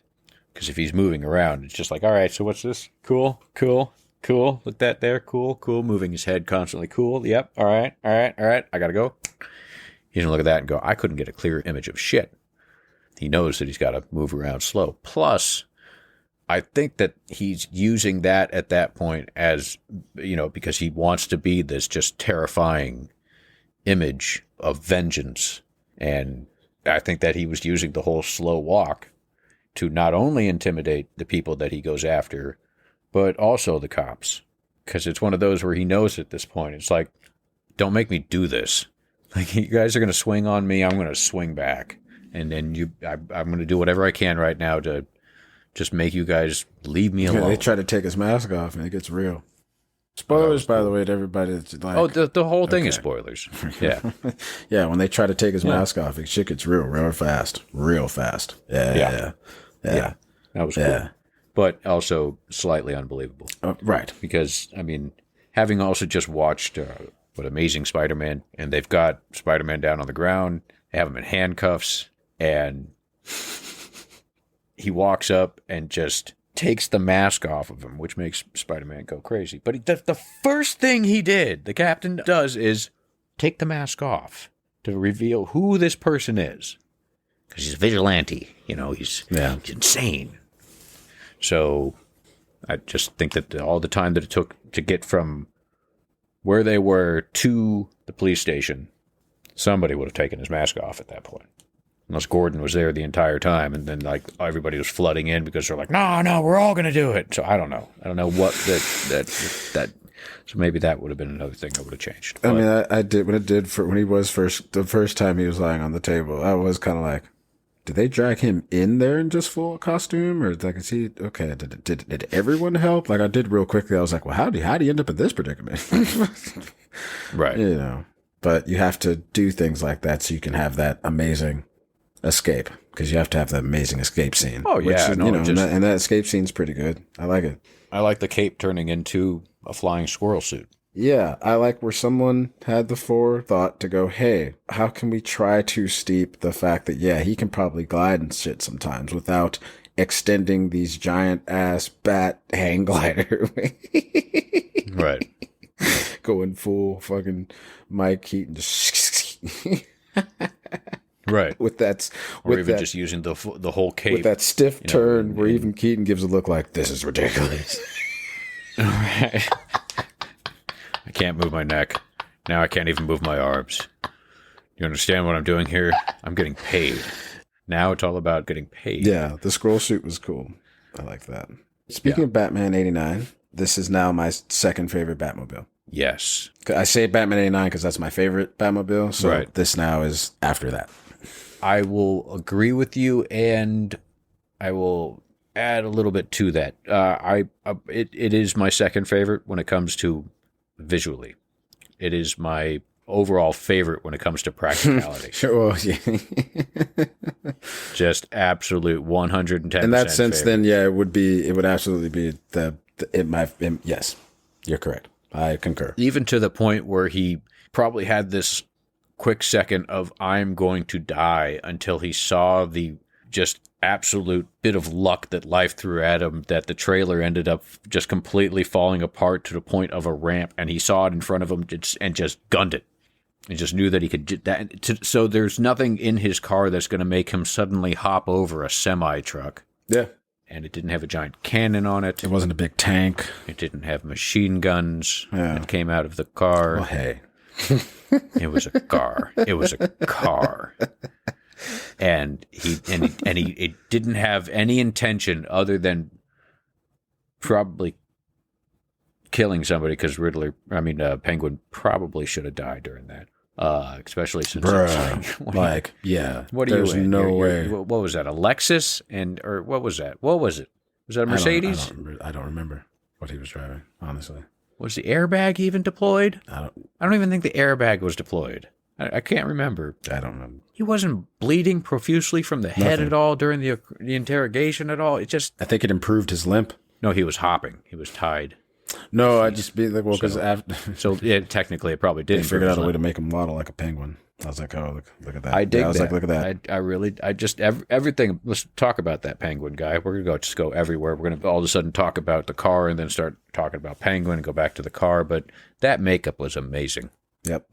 Because if he's moving around, it's just like, all right, so what's this? Cool. Look that there. Cool. Moving his head constantly. Cool. Yep. All right. I got to go. He doesn't look at that and go, I couldn't get a clear image of shit. He knows that he's got to move around slow. Plus, I think that he's using that at that point as, because he wants to be this just terrifying image of vengeance. And I think that he was using the whole slow walk to not only intimidate the people that he goes after, but also the cops. Because it's one of those where he knows at this point, it's like, don't make me do this. Like, you guys are going to swing on me, I'm going to swing back. And then I'm going to do whatever I can right now to just make you guys leave me alone. Yeah, they try to take his mask off and it gets real. Spoilers, by the way, to everybody that's like... Oh, the whole thing is spoilers. Yeah. Yeah, when they try to take his mask off, shit gets real fast. Real fast. Yeah. That was cool. But also slightly unbelievable. Right. Because, I mean, having also just watched Amazing Spider-Man, and they've got Spider-Man down on the ground, they have him in handcuffs, and he walks up and just takes the mask off of him, which makes Spider-Man go crazy. But the first thing he did, the captain does, is take the mask off to reveal who this person is. Because he's a vigilante. He's insane. So I just think that all the time that it took to get from where they were to the police station, somebody would have taken his mask off at that point. Unless Gordon was there the entire time, and then like everybody was flooding in because they're like, no, we're all going to do it. So I don't know. I don't know what that. So maybe that would have been another thing that would have changed. But, I mean, I did when he was the first time he was lying on the table. I was kind of like, did they drag him in there in just full costume, or like is he okay? Did everyone help? Like I did real quickly. I was like, well, how did he end up in this predicament? Right. But you have to do things like that so you can have that amazing escape, because you have to have the amazing escape scene. Oh yeah, and that escape scene's pretty good. I like it. I like the cape turning into a flying squirrel suit. Yeah, I like where someone had the forethought to go, hey, how can we try to steep the fact that, yeah, he can probably glide and shit sometimes without extending these giant ass bat hang glider. Right. Going full fucking Mike Keaton. Just right. With that, or even just using the whole cape. With that stiff turn where even Keaton gives a look like, this is ridiculous. Right. I can't move my neck. Now I can't even move my arms. You understand what I'm doing here? I'm getting paid. Now it's all about getting paid. Yeah, the scroll suit was cool. I like that. Speaking of Batman 89, this is now my second favorite Batmobile. Yes. I say Batman 89 because that's my favorite Batmobile. So this now is after that. I will agree with you, and I will add a little bit to that. It is my second favorite when it comes to visually. It is my overall favorite when it comes to practicality. Sure. Well, yeah. Just absolute 110%. In that sense, favorite. then, yeah, it would absolutely be yes, you're correct. I concur. Even to the point where he probably had this quick second of I'm going to die until he saw the just absolute bit of luck that life threw at him, that the trailer ended up just completely falling apart to the point of a ramp, and he saw it in front of him and just gunned it. He just knew that he could that. So there's nothing in his car that's going to make him suddenly hop over a semi-truck. Yeah. And it didn't have a giant cannon on it. It wasn't a big tank. It didn't have machine guns that came out of the car. Well, hey. It was a car. It was a car. And he it didn't have any intention other than probably killing somebody, because Penguin probably should have died during that. Especially since yeah. What are there's you in? no way. What was that? A Lexus or what was that? What was it? Was that a Mercedes? I don't remember what he was driving, honestly. Was the airbag even deployed? I don't even think the airbag was deployed. I can't remember. I don't remember. He wasn't bleeding profusely from the head at all during the interrogation at all. It just... I think it improved his limp. No, he was hopping. He was tied. No, I just be like, well, because So yeah, technically it probably did. They figured out a way to make him waddle like a penguin. I was like, oh, look at that. I dig that. I was like, look at that. I really, everything. Let's talk about that penguin guy. We're gonna just go everywhere. We're gonna all of a sudden talk about the car and then start talking about Penguin and go back to the car. But that makeup was amazing. Yep.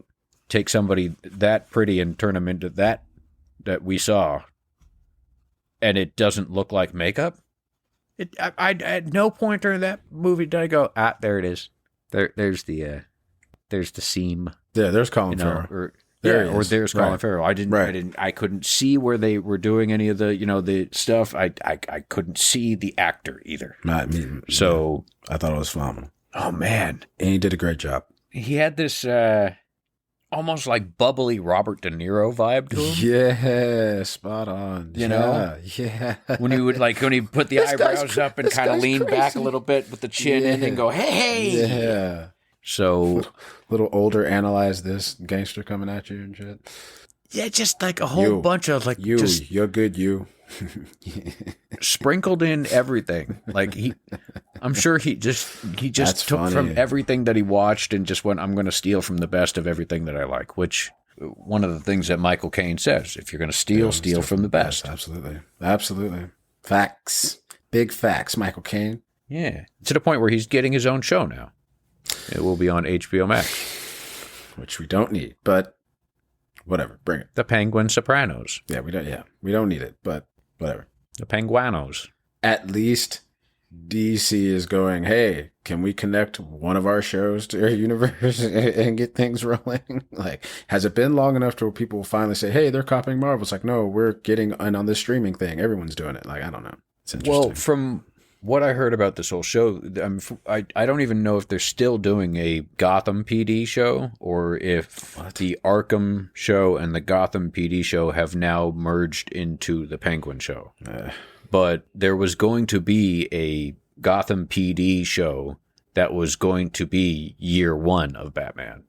Take somebody that pretty and turn them into that we saw, and it doesn't look like makeup. I at no point during that movie did I go, there it is. There's the seam. Yeah, there's Colin Farrell. Or there's Colin Farrell. I couldn't see where they were doing any of the, the stuff. I couldn't see the actor either. Not me. So I thought it was phenomenal. Oh man. And he did a great job. He had this almost like bubbly Robert De Niro vibe to him. Yeah, spot on. You know? Yeah. When he put the eyebrows up and kind of lean back a little bit with the chin in and go, hey. Yeah. So little older, analyze this gangster coming at you and shit. Yeah, just like a whole bunch of like you're good, you. Sprinkled in everything. Like I'm sure he just That's took funny. from everything that he watched and just went, I'm going to steal from the best of everything that I like, which one of the things that Michael Caine says, if you're going to steal from the best. Absolutely. Facts. Big facts, Michael Caine. Yeah. To the point where he's getting his own show now. It will be on HBO Max. Which we don't need, but whatever. Bring it. The Penguin Sopranos. Yeah, we don't need it, but whatever. The Penguanos. At least DC is going, hey, can we connect one of our shows to our universe and get things rolling? Like, has it been long enough to where people will finally say, hey, they're copying Marvel? It's like, no, we're getting in on this streaming thing. Everyone's doing it. Like, I don't know. It's interesting. Well, from what I heard about this whole show, I don't even know if they're still doing a Gotham PD show or if the Arkham show and the Gotham PD show have now merged into the Penguin show. But there was going to be a Gotham PD show that was going to be year one of Batman.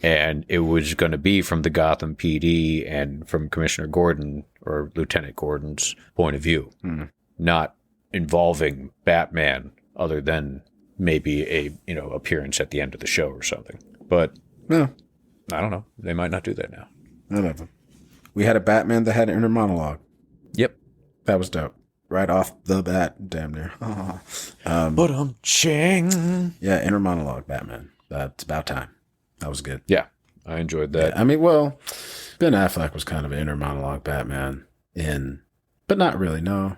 And it was going to be from the Gotham PD and from Commissioner Gordon or Lieutenant Gordon's point of view, not involving Batman other than maybe a, appearance at the end of the show or something. But no, I don't know. They might not do that now. Whatever. We had a Batman that had an inner monologue. Yep. That was dope. Right off the bat, damn near. But ching. Yeah, inner monologue Batman. That's about time. That was good. Yeah, I enjoyed that. Yeah, Ben Affleck was kind of an inner monologue Batman but not really. No,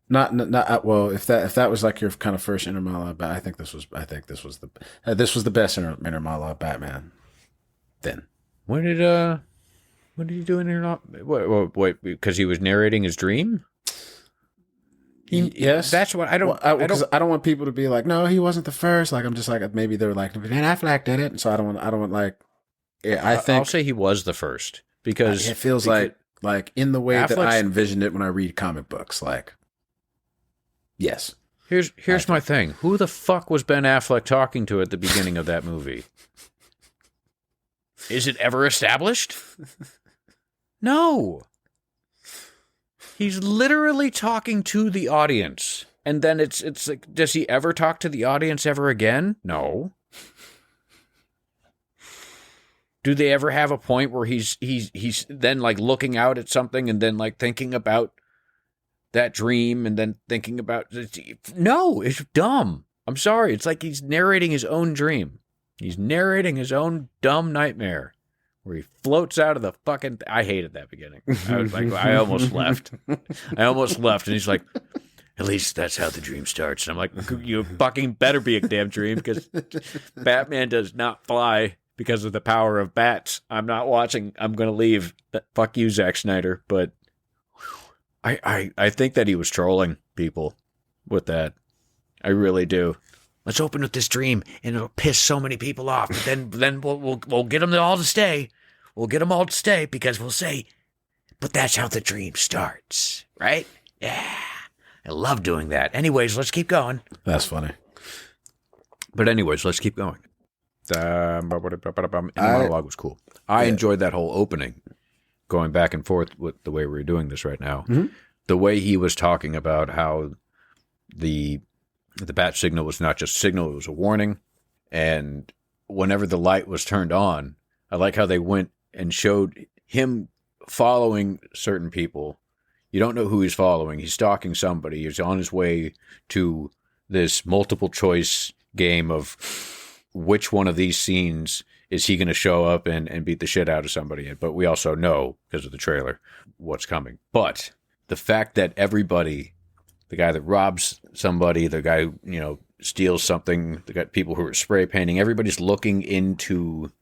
not. Well, if that was like your kind of first inner monologue, I think this was the best inner monologue Batman. Then What did he do in inner? Wait, because he was narrating his dream. Yes, that's what I don't. I don't want people to be like, no, he wasn't the first. Like, I'm just like, maybe they're like, Ben Affleck did it, and so I don't want like. Yeah, I think I'll say he was the first because it feels like in the way that I Affleck's- envisioned it when I read comic books. Like, yes. Here's my thing. Who the fuck was Ben Affleck talking to at the beginning of that movie? Is it ever established? No. He's literally talking to the audience. And then it's like, does he ever talk to the audience ever again? No. Do they ever have a point where he's then like looking out at something and then like thinking about that dream and then thinking about... No, it's dumb. I'm sorry. It's like he's narrating his own dream. He's narrating his own dumb nightmare where he floats out of the fucking... I hated that beginning. I was like, I almost left. And he's like, at least that's how the dream starts. And I'm like, you fucking better be a damn dream, because Batman does not fly because of the power of bats. I'm not watching. I'm going to leave. Fuck you, Zack Snyder. But I think that he was trolling people with that. I really do. Let's open with this dream, and it'll piss so many people off. But then we'll get them all to stay. We'll get them all to stay because we'll say, but that's how the dream starts, right? Yeah, I love doing that. Anyways, let's keep going. That's funny. But anyways, let's keep going. And the monologue was cool. I enjoyed that whole opening, going back and forth with the way we're doing this right now. Mm-hmm. The way he was talking about how the bat signal was not just signal, it was a warning. And whenever the light was turned on, I like how they went and showed him following certain people. You don't know who he's following. He's stalking somebody. He's on his way to this multiple choice game of which one of these scenes is he going to show up and beat the shit out of somebody. But we also know, because of the trailer, what's coming. But the fact that everybody... The guy that robs somebody, the guy who, steals something, the guy, people who are spray painting, everybody's looking into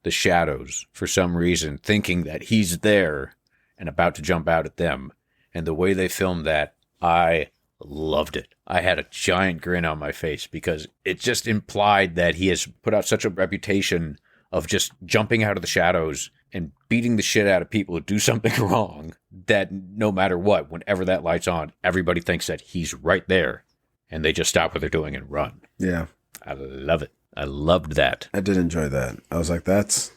the shadows for some reason, thinking that he's there and about to jump out at them. And the way they filmed that, I loved it. I had a giant grin on my face because it just implied that he has put out such a reputation of just jumping out of the shadows and beating the shit out of people who do something wrong, that no matter what, whenever that light's on, everybody thinks that he's right there, and they just stop what they're doing and run. Yeah. I love it. I loved that. I did enjoy that. I was like, that's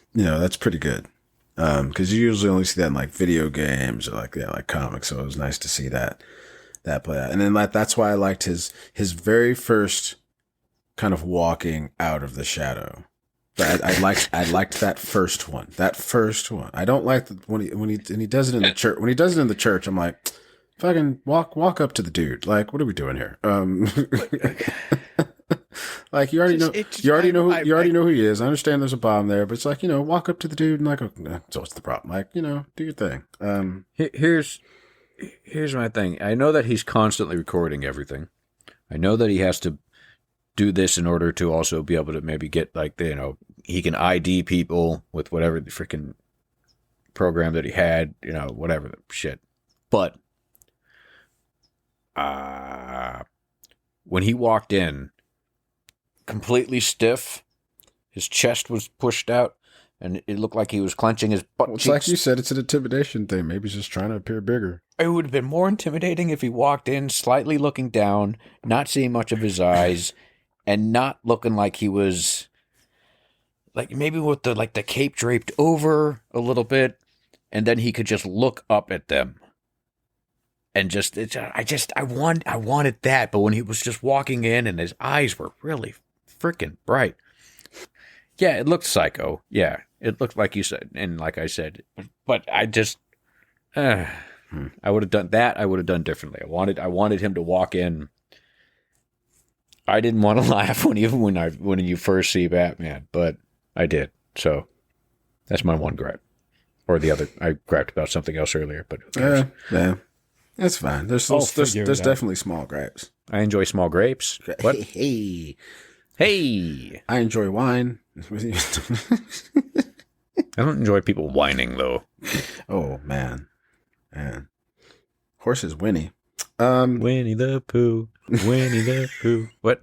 pretty good. Because you usually only see that in like video games or like comics, so it was nice to see that play out. And then that's why I liked his very first kind of walking out of the shadow. But I liked that first one. I don't like when he does it in the church. When he does it in the church, I'm like, fucking walk up to the dude. Like, what are we doing here? Like you already know who he is. I understand there's a bomb there, but it's like, walk up to the dude and like, so what's the problem? Like, do your thing. Here's my thing. I know that he's constantly recording everything. I know that he has to do this in order to also be able to maybe get he can ID people with whatever the freaking program that he had, whatever the shit. But when he walked in completely stiff, his chest was pushed out and it looked like he was clenching his butt cheeks. It's like you said, it's an intimidation thing. Maybe he's just trying to appear bigger. It would have been more intimidating if he walked in slightly looking down, not seeing much of his eyes, and not looking like he was, like maybe with the cape draped over a little bit, and then he could just look up at them. And I wanted that, but when he was just walking in and his eyes were really freaking bright. Yeah, it looked psycho. Yeah, it looked like you said, and like I said, but I just, I would have done that. I would have done differently. I wanted him to walk in. I didn't want to laugh when you first see Batman, but I did. So that's my one gripe. Or the other, I griped about something else earlier, but who cares? Yeah, that's fine. There's definitely small gripes. I enjoy small grapes. What? Hey. I enjoy wine. I don't enjoy people whining though. Oh man. Horse is Winnie. Winnie the Pooh. What?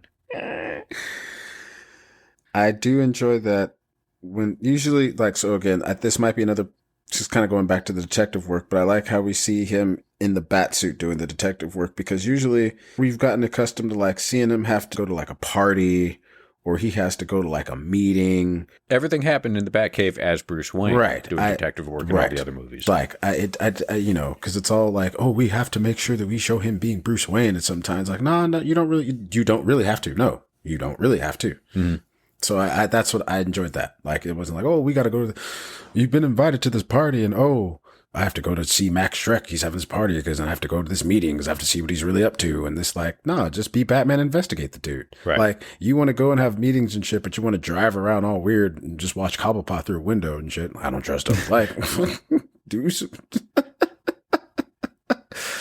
I do enjoy that when usually so again, this might be another, just kind of going back to the detective work, but I like how we see him in the bat suit doing the detective work, because usually we've gotten accustomed to seeing him have to go to a party, or he has to go to a meeting. Everything happened in the Batcave as Bruce Wayne, right? Doing detective work in all the other movies. Because it's all we have to make sure that we show him being Bruce Wayne. And sometimes no, you don't really have to. No, you don't really have to. Mm-hmm. So I that's what I enjoyed that. Like, it wasn't like, oh, we got to go to you've been invited to this party, and oh, I have to go to see Max Shrek. He's having this party because I have to go to this meeting because I have to see what he's really up to. And this, like, no, just be Batman, investigate the dude. Right. Like, you want to go and have meetings and shit, but you want to drive around all weird and just watch Cobblepot through a window and shit. I don't trust him. Like, do some.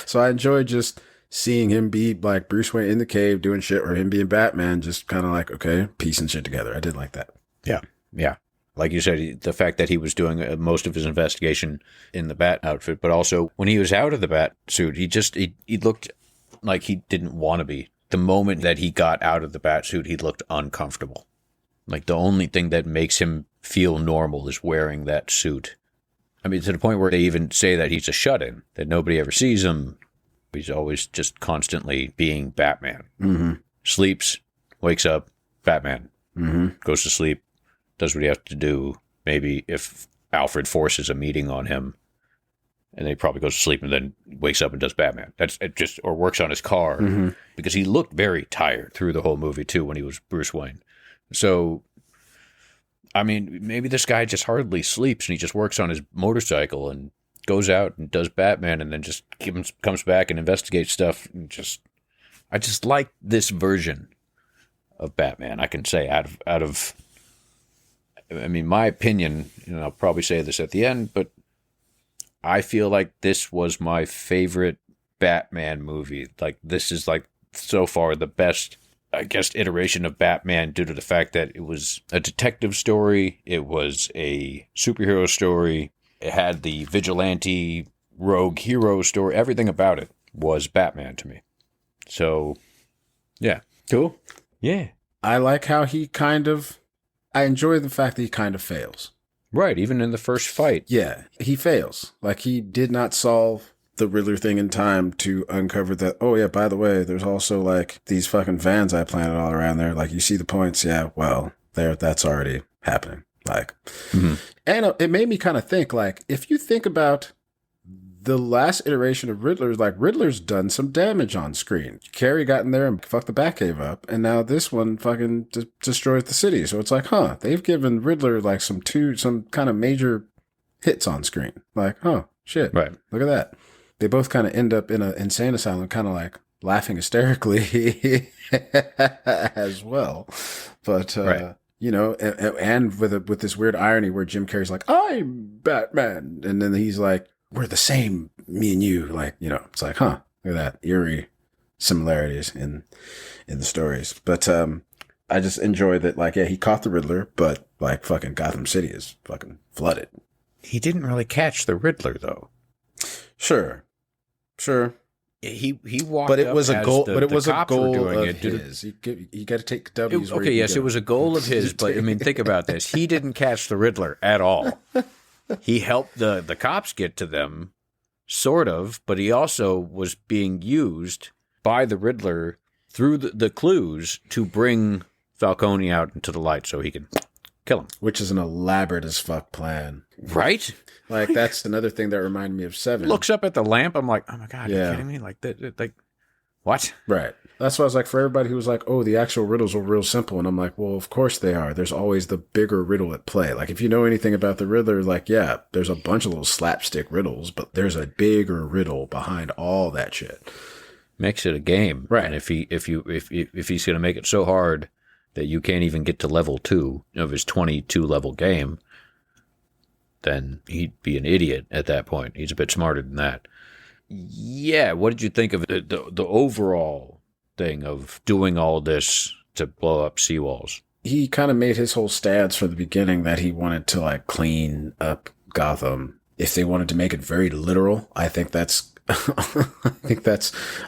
So I enjoy just seeing him be like Bruce Wayne in the cave doing shit, or him being Batman, just kind of like, okay, piecing shit together. I did like that. Yeah. Yeah. Like you said, the fact that he was doing most of his investigation in the Bat outfit, but also when he was out of the Bat suit, he looked like he didn't want to be. The moment that he got out of the Bat suit, he looked uncomfortable. Like, the only thing that makes him feel normal is wearing that suit. I mean, to the point where they even say that he's a shut-in, that nobody ever sees him. He's always just constantly being Batman. Mm-hmm. Sleeps, wakes up, Batman. Mm-hmm. Goes to sleep, does what he has to do. Maybe if Alfred forces a meeting on him, and then he probably goes to sleep and then wakes up and does Batman. That's it, just, or works on his car, because he looked very tired through the whole movie too when he was Bruce Wayne. So, I mean, maybe this guy just hardly sleeps and he just works on his motorcycle and goes out and does Batman and then just comes back and investigates stuff. And I just like this version of Batman. I can say out of. I mean, my opinion, I'll probably say this at the end, but I feel like this was my favorite Batman movie. Like, this is, like, so far the best, I guess, iteration of Batman, due to the fact that it was a detective story, it was a superhero story, it had the vigilante rogue hero story. Everything about it was Batman to me. So, yeah. Cool. Yeah. I like how I enjoy the fact that he kind of fails. Right, even in the first fight. Yeah, he fails. Like, he did not solve the Riddler thing in time to uncover that, oh yeah, by the way, there's also like these fucking vans I planted all around there. Like, you see the points? Yeah, well, that's already happening. Like, and it made me kind of think, like, if you think about the last iteration of Riddler, like, Riddler's done some damage on screen. Carrie got in there and fucked the Batcave up, and now this one fucking destroys the city. So it's like, they've given Riddler like some kind of major hits on screen. Like, shit, right? Look at that. They both kind of end up in an insane asylum, kind of like laughing hysterically as well. But right. And with this weird irony where Jim Carrey's like, I'm Batman, and then he's like, we're the same, me and you. Like, it's like, look at that eerie similarities in the stories. But I just enjoy that, like, yeah, he caught the Riddler, but like fucking Gotham City is fucking flooded. He didn't really catch the Riddler, though. Sure. He walked. But it was up a as goal. the, But it the was a cops were goal doing of it. his. You got to take W's. Okay, yes, it was a goal of his. But I mean, think about this. He didn't catch the Riddler at all. He helped the cops get to them, sort of, but he also was being used by the Riddler through the clues to bring Falcone out into the light so he could kill him. Which is an elaborate as fuck plan. Right? Like, that's another thing that reminded me of Seven. Looks up at the lamp. I'm like, oh my God, Yeah. are you kidding me? Like, what? Right. That's why I was like, for everybody who was like, oh, the actual riddles were real simple. And I'm like, well, of course they are. There's always the bigger riddle at play. Like, if you know anything about the Riddler, like, yeah, there's a bunch of little slapstick riddles, but there's a bigger riddle behind all that shit. Makes it a game. Right. And if he's going to make it so hard that you can't even get to level 2 of his 22 level game, then he'd be an idiot at that point. He's a bit smarter than that. Yeah, what did you think of the overall thing of doing all this to blow up seawalls? He kind of made his whole stance from the beginning that he wanted to, like, clean up Gotham. If they wanted to make it very literal, I think that's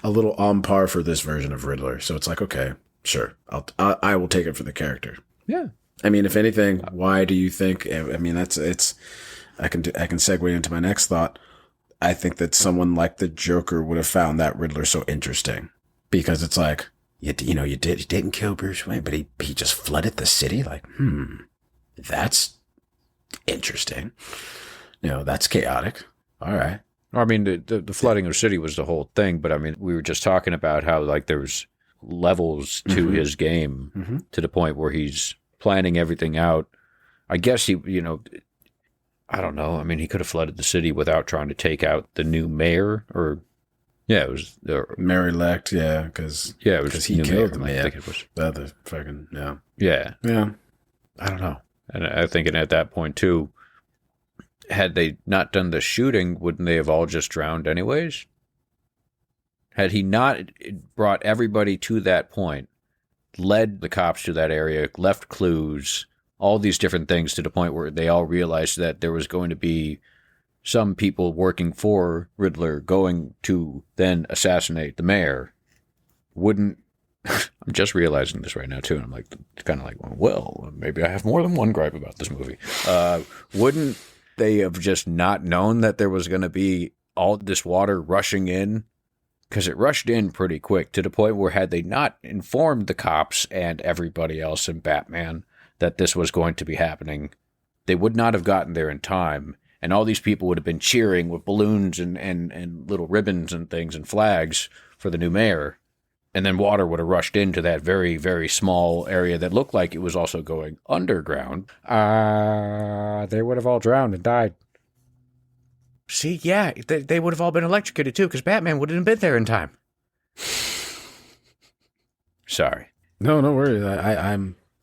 a little on par for this version of Riddler. So it's like, okay, sure, I will take it for the character. Yeah. I mean, if anything, why do you think? I mean, I can segue into my next thought. I think that someone like the Joker would have found that Riddler so interesting, because it's like, you didn't kill Bruce Wayne, but he just flooded the city. Like, that's interesting. That's chaotic. All right. I mean, the flooding of the city was the whole thing, but I mean, we were just talking about how, like, there's levels to his game, to the point where he's planning everything out. I guess he, I don't know. I mean, he could have flooded the city without trying to take out the new mayor, or yeah, it was the Mayor-elect, yeah, because it was he new killed the mayor. I mayor. think it was. The other fucking, yeah. Yeah. I don't know. And I think at that point too, had they not done the shooting, wouldn't they have all just drowned anyways? Had he not brought everybody to that point, led the cops to that area, left clues, all these different things to the point where they all realized that there was going to be some people working for Riddler going to then assassinate the mayor, wouldn't... I'm just realizing this right now, too, and I'm like, kind of like, well, maybe I have more than one gripe about this movie. Wouldn't they have just not known that there was going to be all this water rushing in? Because it rushed in pretty quick, to the point where had they not informed the cops and everybody else and Batman that this was going to be happening, they would not have gotten there in time. And all these people would have been cheering with balloons and little ribbons and things and flags for the new mayor. And then water would have rushed into that very, very small area that looked like it was also going underground. They would have all drowned and died. See, yeah, they would have all been electrocuted too, because Batman wouldn't have been there in time. Sorry. No worries.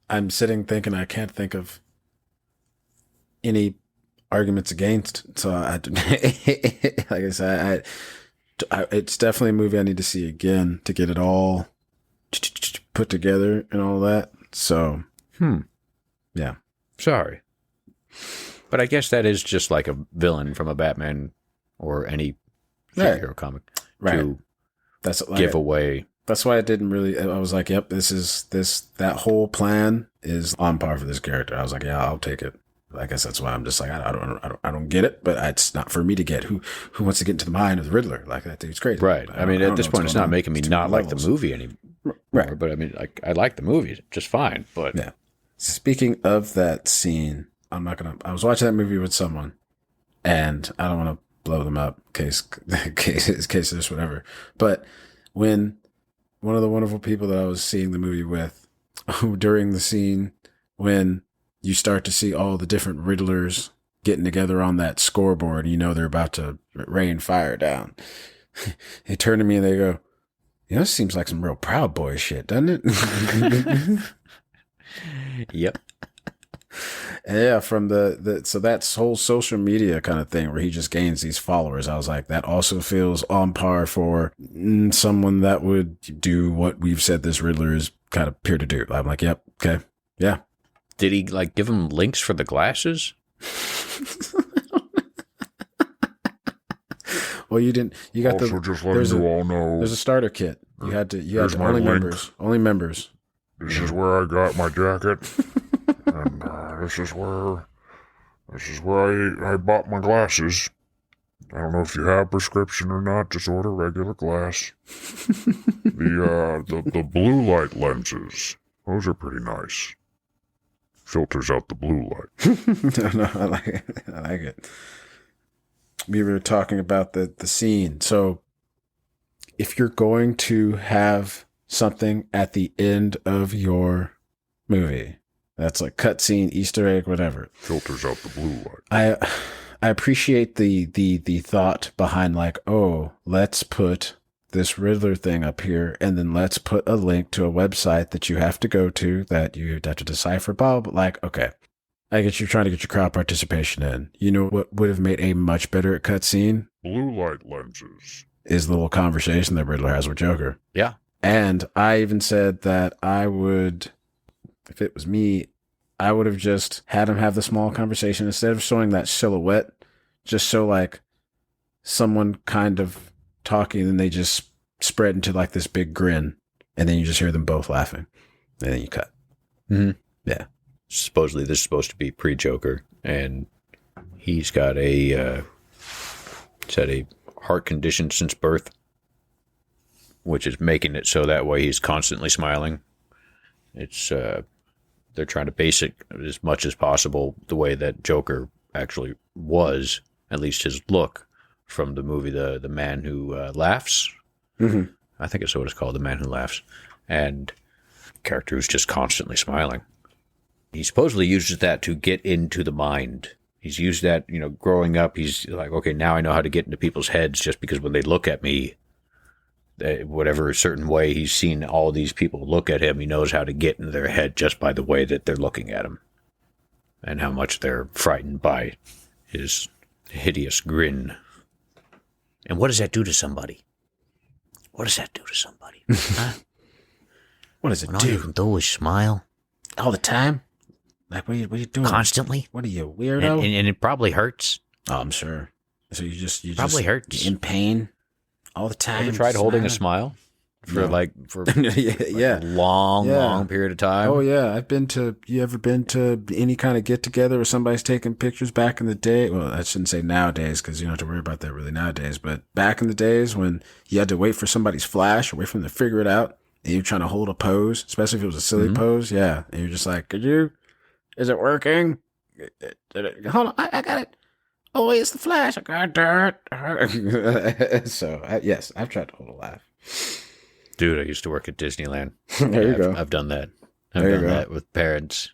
I'm sitting thinking I can't think of any arguments against. So like I said, it's definitely a movie I need to see again to get it all put together and all that. So, yeah. Sorry. But I guess that is just like a villain from a Batman or any superhero comic to give away. That's why I didn't really. I was like, "Yep, that whole plan is on par for this character." I was like, "Yeah, I'll take it." I guess that's why I'm just like, I don't get it, but it's not for me to get. Who wants to get into the mind of the Riddler? Like, that dude's crazy, right? I mean, at this point, it's not making me not like the movie anymore. Right. But I mean, like, I like the movie just fine. But yeah. Speaking of that scene, I was watching that movie with someone, and I don't want to blow them up in case there's whatever. But when one of the wonderful people that I was seeing the movie with, during the scene when you start to see all the different Riddlers getting together on that scoreboard, they're about to rain fire down. They turn to me and they go, this seems like some real Proud Boy shit, doesn't it? Yep. Yeah, from so that's whole social media kind of thing where he just gains these followers. I was like, that also feels on par for someone that would do what we've said this Riddler is kind of appear to do. I'm like, yep, okay, yeah. Did he give him links for the glasses? Well, you didn't. You got also just letting you all know. There's a starter kit. You had to only members. Only members. This is where I got my jacket, and this is where I bought my glasses. I don't know if you have prescription or not. Just order regular glass. The blue light lenses. Those are pretty nice. Filters out the blue light. No, I like it. I like it. We were talking about the scene. So if you're going to have something at the end of your movie, that's like cutscene, Easter egg, whatever. Filters out the blue light. I appreciate the thought behind like, oh, let's put this Riddler thing up here, and then let's put a link to a website that you have to go to that you have to decipher. But like, okay, I get you trying to get your crowd participation in. You know what would have made a much better cutscene? Blue light lenses. Is the little conversation that Riddler has with Joker. Yeah. And I even said that I would, if it was me, I would have just had him have the small conversation instead of showing that silhouette, just show like someone kind of talking and they just spread into like this big grin, and then you just hear them both laughing, and then you cut. Mm-hmm. Yeah. Supposedly this is supposed to be pre-Joker, and he's got he's had a heart condition since birth, which is making it so that way he's constantly smiling. It's they're trying to base it as much as possible the way that Joker actually was, at least his look from the movie The Man Who Laughs. Mm-hmm. I think it's what it's called, The Man Who Laughs. And character who's just constantly smiling. He supposedly uses that to get into the mind. He's used that, growing up. He's like, okay, now I know how to get into people's heads just because when they look at me, whatever certain way he's seen all these people look at him, he knows how to get into their head just by the way that they're looking at him and how much they're frightened by his hideous grin. And what does that do to somebody? What does that do to somebody? Huh? What does it When all do? you can do is smile All the time? Like, what are you doing? constantly, What are you, weirdo? and it probably hurts. Oh, I'm sure. So you Probably just hurts. in pain all the time. Ever tried holding a smiling? smile for yeah. a long period of time? Oh yeah, you ever been to any kind of get together where somebody's taking pictures back in the day? Well, I shouldn't say nowadays because you don't have to worry about that really nowadays, but back in the days when you had to wait for somebody's flash or wait for them to figure it out and you're trying to hold a pose, especially if it was a silly pose. Yeah. And you're just like, is it working? Hold on. I got it. Oh, wait, it's the flash. I got it. So yes, I've tried to hold a laugh. Dude, I used to work at Disneyland. There you go. I've done that. I've There you done go. that with parents.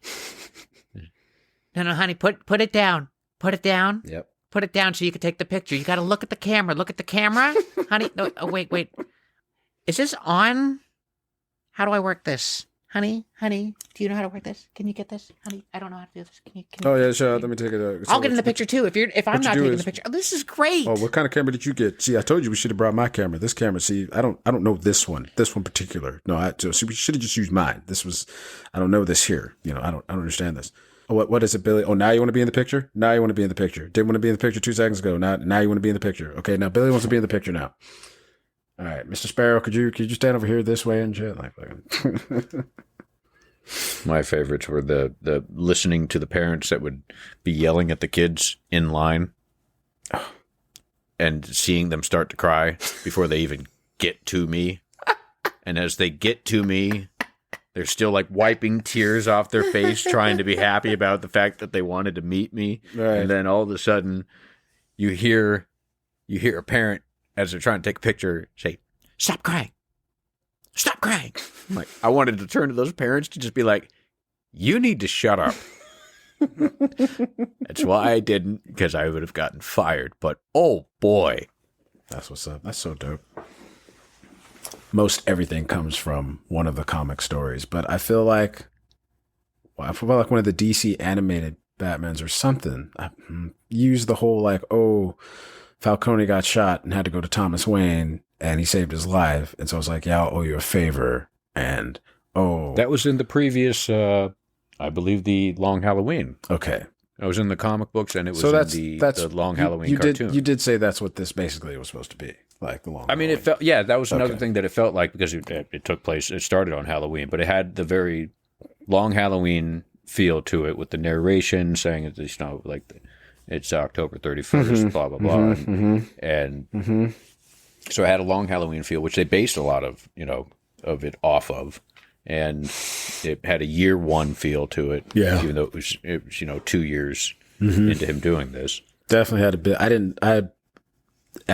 No, honey, put it down. Put it down. Yep. Put it down so you can take the picture. You got to look at the camera. Look at the camera. Honey, no, oh, wait. Is this on? How do I work this? Honey, do you know how to work this? Can you get this? Honey, I don't know how to do this. Can you? Oh yeah, sure. Let me take it. I'll get in the picture too. If I'm what you not do taking is- the picture, oh, this is great. Oh, what kind of camera did you get? See, I told you we should have brought my camera. This camera. See, I don't know this one particular. No, so we should have just used mine. I don't know this here. I don't understand this. Oh, what is it, Billy? Oh, now you want to be in the picture? Now you want to be in the picture. Didn't want to be in the picture 2 seconds ago. Now you want to be in the picture. Okay, now Billy wants to be in the picture now. All right, Mr. Sparrow, could you stand over here this way and shit? Like, My favorites were the listening to the parents that would be yelling at the kids in line and seeing them start to cry before they even get to me. And as they get to me, they're still like wiping tears off their face, trying to be happy about the fact that they wanted to meet me. Right. And then all of a sudden you hear a parent as they're trying to take a picture say, "Stop crying. Stop crying." I'm like, I wanted to turn to those parents to just be like, you need to shut up. That's why I didn't, because I would have gotten fired. But oh boy. That's what's up. That's so dope. Most everything comes from one of the comic stories, but I feel like one of the DC animated Batmans or something used the whole like, oh, Falcone got shot and had to go to Thomas Wayne and he saved his life. And so I was like, yeah, I'll owe you a favor. And, oh. That was in the previous, I believe, the Long Halloween. Okay. It was in the comic books, and it was So that's in the Long Halloween you cartoon. You did say that's what this basically was supposed to be. Like the Long I mean, Halloween. it felt, yeah, that was another Okay. thing that it felt like, because it took place, it started on Halloween, but it had the very Long Halloween feel to it with the narration saying it's, it's October 31st, blah, blah, blah. And so it had a Long Halloween feel, which they based a lot of, of it off of. And it had a year one feel to it. Yeah. Even though it was 2 years into him doing this. Definitely had a bit. I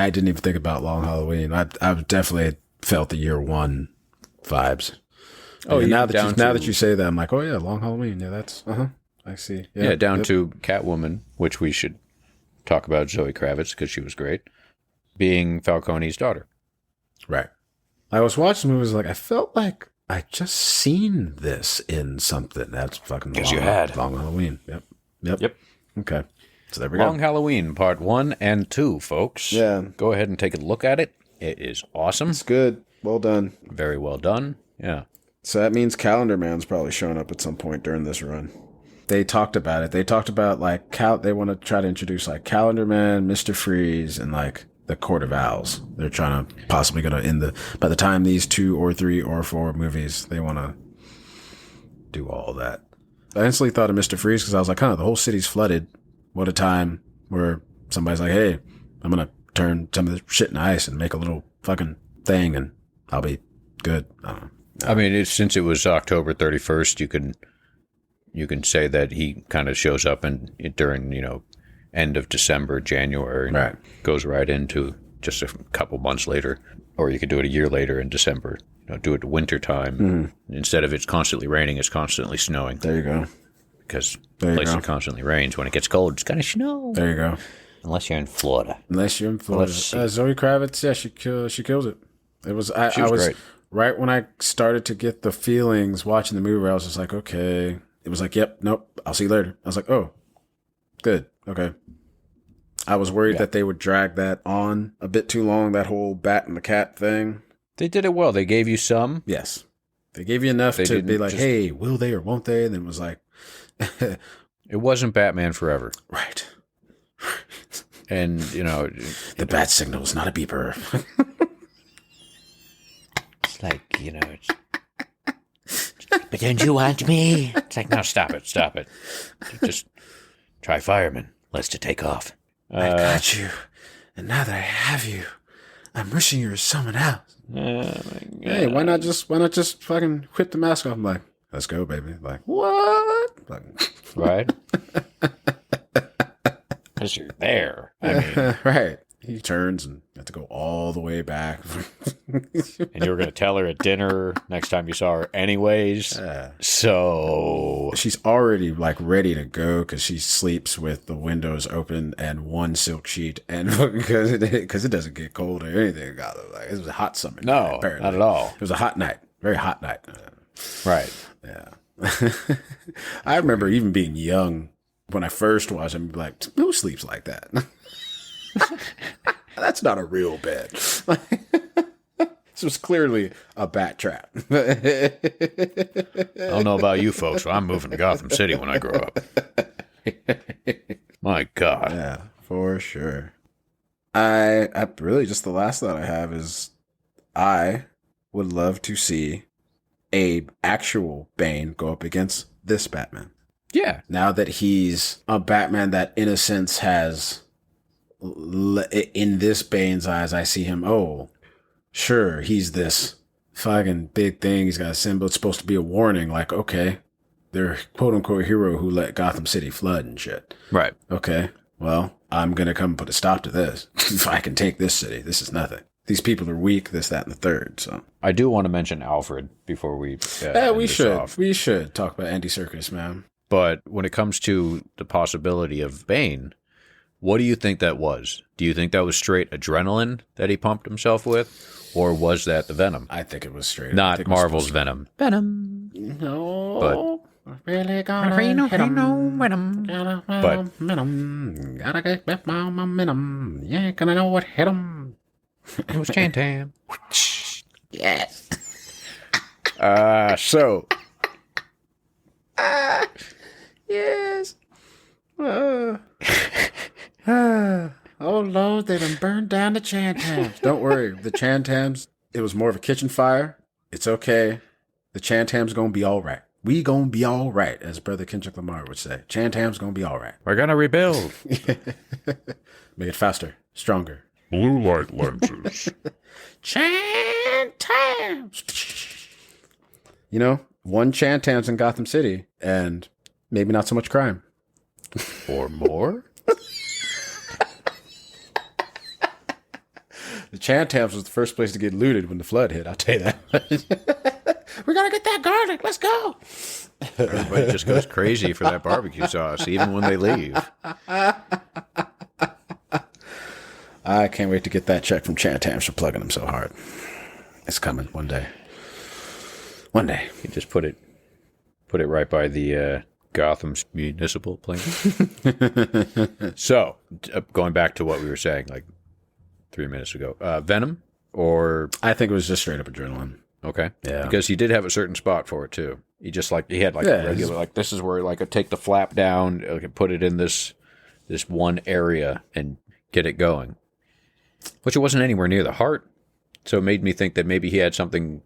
didn't even think about Long Halloween. I definitely felt the year one vibes. Oh, And yeah, now that you say that, I'm like, oh yeah, Long Halloween. Yeah, that's I see. Yeah, down to Catwoman, which we should talk about Zoe Kravitz because she was great, being Falcone's daughter. right. I was watching the movies like I felt like I just seen this in something. That's fucking 'Cause you had. Long Halloween. Yep. Yep. Okay. So there we Long go. Halloween, part 1 and 2, folks. Yeah. Go ahead and take a look at it. It is awesome. It's good. Well done. Very well done. Yeah. So that means Calendar Man's probably showing up at some point during this run. They talked about it. They talked about like they want to try to introduce like Calendar Man, Mr. Freeze, and like the Court of Owls. They're trying to possibly going to by the time these 2 or 3 or 4 movies, they want to do all that. I instantly thought of Mr. Freeze because I was like, the whole city's flooded. What a time where somebody's like, hey, I'm going to turn some of this shit in ice and make a little fucking thing and I'll be good. I don't know. I mean, since it was October 31st, you can say that he kind of shows up during, end of December, January, and Right. goes right into just a couple months later. Or you could do it a year later in December. Do it winter time. Instead of it's constantly raining, it's constantly snowing. There you go. because There you places go. constantly rains. When it gets cold, it's gonna snow. There you go. Unless you're in Florida. Unless you're in Florida. Let's see. Zoe Kravitz, yeah, she kills it. It was I She was was great. right when I started to get the feelings watching the movie where I was just like, okay. It was like, yep, nope, I'll see you later. I was like, oh, good, okay. I was worried that they would drag that on a bit too long, that whole bat and the cat thing. They did it well. They gave you some. Yes. They gave you enough They to be didn't like, just- hey, will they or won't they? And then it was like, It wasn't Batman Forever. right. And, The bat signal is not a beeper. it's like, but don't you want me? It's like, no, stop it. Just try fireman. Let's to take off. I got you. And now that I have you, I'm wishing you were someone else. Hey, why not just fucking whip the mask off? I'm like, let's go, baby. Like, what? Like, Right? Because you're there. I mean, right. He turns and you have to go all the way back. and you were going to tell her at dinner next time you saw her anyways. Yeah. So, She's already like ready to go because she sleeps with the windows open and one silk sheet, and because it doesn't get cold or anything. God, like, it was a hot summer. No, night, apparently. not at all. It was a hot night, very hot night. right. Yeah. I remember even being young when I first watched him, be like, who sleeps like that? That's not a real bed. This was clearly a bat trap. I don't know about you folks, but I'm moving to Gotham City when I grow up. My God. Yeah, for sure. I really just the last thought I have is I would love to see a actual Bane go up against this Batman. Yeah. Now that he's a Batman that in a sense has in this Bane's eyes, I see him, oh, sure, he's this fucking big thing. He's got a symbol. It's supposed to be a warning. Like, okay, they're quote unquote hero who let Gotham City flood and shit. Right. Okay, well, I'm going to come put a stop to this. If I can take this city, this is nothing. These people are weak, this, that, and the third. So, I do want to mention Alfred before we yeah, we end this should. off. We should talk about Andy Serkis, man. But when it comes to the possibility of Bane, what do you think that was? Do you think that was straight adrenaline that he pumped himself with? Or was that the Venom? I think it was straight. I Not think it was Marvel's supposed Venom. Venom. to- No. Really gonna Rhino, hit 'em. Rhino, Venom. Gotta But- momentum. Gotta get back my momentum. You ain't gonna know what hit 'em. It was Chantam. Yes. So, Yes. Oh Lord, they done burned down the Chantams. Don't worry, the Chantams. It was more of a kitchen fire. It's okay. The Chantams gonna be all right. We gonna be all right, as Brother Kendrick Lamar would say. Chantams gonna be all right. we're going to rebuild. Make it faster, stronger. Blue light lenses. Chantams. You know, one Chantams in Gotham City, and maybe not so much crime. Or more? The Chantams was the first place to get looted when the flood hit. I'll tell you that. We're gonna get that garlic. Let's go. Everybody just goes crazy for that barbecue sauce, even when they leave. I can't wait to get that check from Chantams for plugging them so hard. It's coming one day. One day. You just put it right by the Gotham's municipal plane. So, going back to what we were saying, like 3 minutes ago, Venom or I think it was just straight up adrenaline. okay, Yeah. because he did have a certain spot for it too. He just he had Yeah, a regular like this is where I take the flap down, I could put it in this one area and get it going, which it wasn't anywhere near the heart. So it made me think that maybe he had something.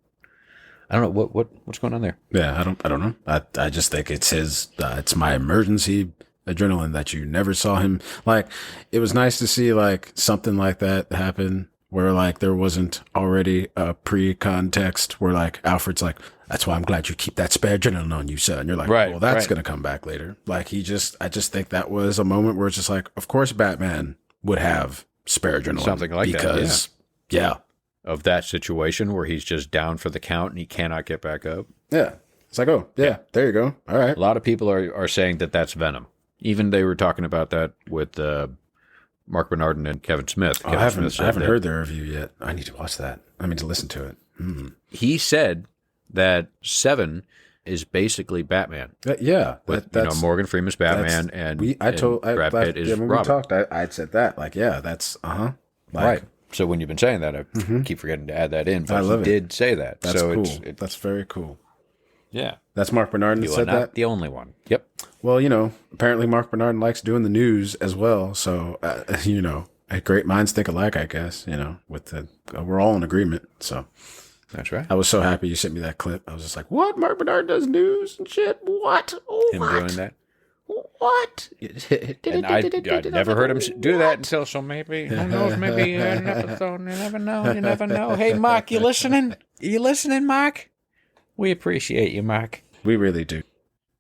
I don't know what's going on there. Yeah, I don't know. I just think it's his. It's my emergency adrenaline that you never saw him. Like, it was nice to see like something like that happen where like there wasn't already a pre-context where like Alfred's like, that's why I'm glad you keep that spare adrenaline on you, son. And you're like, Right, well, that's right. gonna come back later. Like I just think that was a moment where it's just like, of course, Batman would have spare adrenaline, Something like that, because yeah. Of that situation where he's just down for the count and he cannot get back up. Yeah. It's like, oh, yeah, there you go. All right. A lot of people are saying that that's Venom. Even they were talking about that with Mark Bernardin and Kevin Smith. Oh, I haven't heard their review yet. I need to watch that. I mean, to listen to it. He said that 7 is basically Batman. Yeah. With, Morgan Freeman's Batman and Brad Pitt is when Robin. we talked, I'd said that. Like, yeah, that's, Right. So when you've been saying that, I keep forgetting to add that in. But I love he it. did say that. That's so cool. That's very cool. Yeah. That's Mark Bernardin that You are said not that? the only one. Yep. Well, apparently Mark Bernardin likes doing the news as well. So, great minds think alike, I guess, we're all in agreement. So That's right. I was so happy you sent me that clip. I was just like, what? Mark Bernardin does news and shit? What? Him What? doing that. What? And I'd never heard him do that until, so maybe, who knows, maybe an episode. You never know. You never know. Hey, Mark, you listening? You listening, Mark? We appreciate you, Mark. We really do.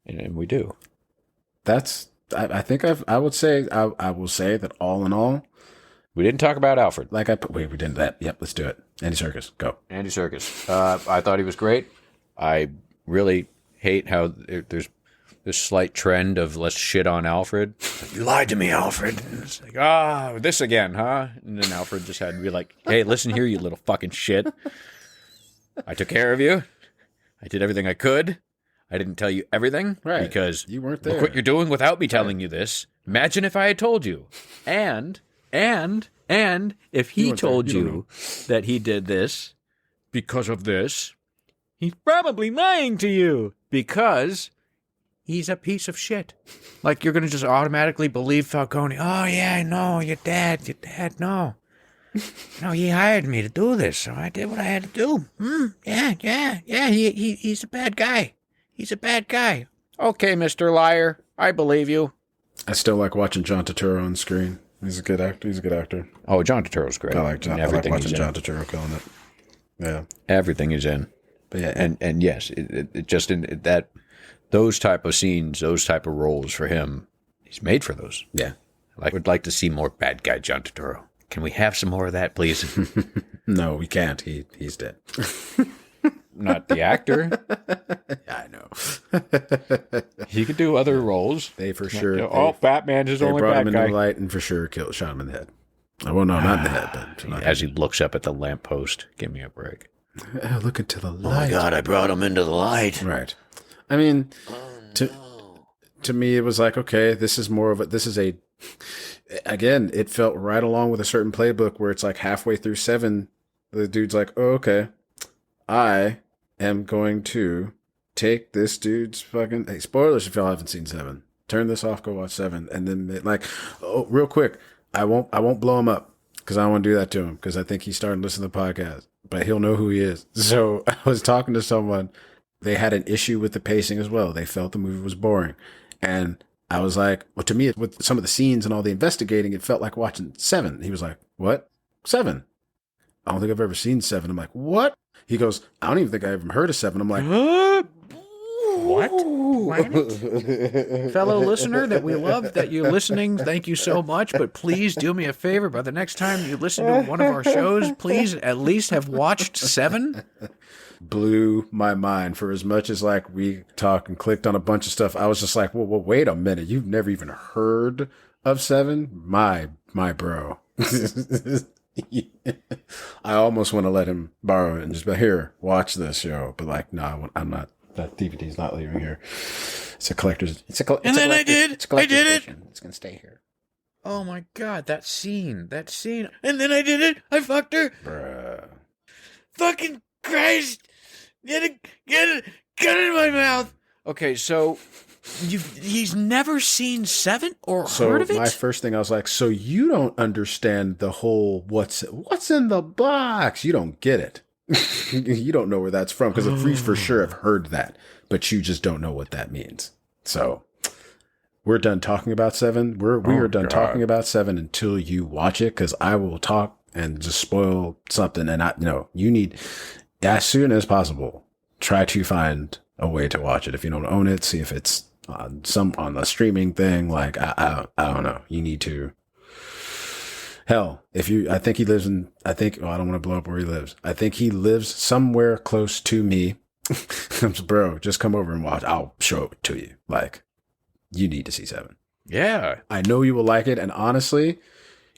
And we do. I think I will say that all in all, We didn't talk about Alfred. we didn't that. Yep, let's do it. Andy Serkis, go. Andy Serkis. I thought he was great. I really hate how there's this slight trend of let's shit on Alfred. You lied to me, Alfred. And it's like, this again, huh? And then Alfred just had to be like, hey, listen here, you little fucking shit. I took care of you. I did everything I could. I didn't tell you everything. Right. Because You weren't there. look what you're doing without me telling you this. Imagine if I had told you. And if he weren't there. told You don't you that he did this because of this, he's probably lying to you because he's a piece of shit. Like, you're going to just automatically believe Falcone. Oh, yeah, I know. Your dad, no. No, he hired me to do this, so I did what I had to do. Yeah, he's a bad guy. He's a bad guy. Okay, Mr. Liar, I believe you. I still like watching John Turturro on screen. He's a good actor. Oh, John Turturro's great. I like Everything watching he's John in. Turturro killing it. Yeah. Everything is in. But yeah, And yes, it just in that, those type of scenes, those type of roles for him, he's made for those. yeah. I would like to see more bad guy John Turturro. Can we have some more of that, please? No, we can't. He's dead. Not the actor. I know. He could do other roles. They for sure. Batman's his They only brought bad him into guy. the light and for sure shot him in the head. Well, no, not in the head, but As he looks up at the lamppost, give me a break. look into the light. I brought him into the light. Right. I mean, to me, it was like, okay, this is again, it felt right along with a certain playbook where it's like halfway through 7, the dude's like, oh, okay, I am going to take this dude's fucking, hey, spoilers if y'all haven't seen 7. Turn this off, go watch 7. And then oh, real quick, I won't blow him up because I don't want to do that to him because I think he's starting to listen to the podcast, but he'll know who he is. So I was talking to someone, they had an issue with the pacing as well. They felt the movie was boring. And I was like, well, to me, with some of the scenes and all the investigating, it felt like watching 7. He was like, what? 7? I don't think I've ever seen 7. I'm like, what? He goes, I don't even think I've ever heard of 7. I'm like, What? Fellow listener that we love that you're listening, thank you so much. But please do me a favor. By the next time you listen to one of our shows, please at least have watched 7. blew my mind. For as much as like we talked and clicked on a bunch of stuff, I was just like, well, wait a minute. You've never even heard of 7? My bro. I almost want to let him borrow it and just be here, watch this show. But like, no, I'm not. That DVD's not leaving here. It's a collector's. And then I did it. It's gonna stay here. Oh my God, that scene. And then I did it. I fucked her. Bruh. Fucking Christ. Get it in my mouth. Okay, so he's never seen 7 or So heard of it? my first thing, I was like, so you don't understand the whole what's in the box. You don't get it. You don't know where that's from because the Freeze for sure have heard that, but you just don't know what that means. So we're done talking about 7. We are done talking about 7 until you watch it because I will talk and just spoil something. And you need, as soon as possible, try to find a way to watch it. If you don't own it, see if it's on the streaming thing. Like I don't know. You need to. Hell, I think he lives in, I don't want to blow up where he lives. I think he lives somewhere close to me. Bro, just come over and watch. I'll show it to you. Like, you need to see Seven. Yeah. I know you will like it, and honestly,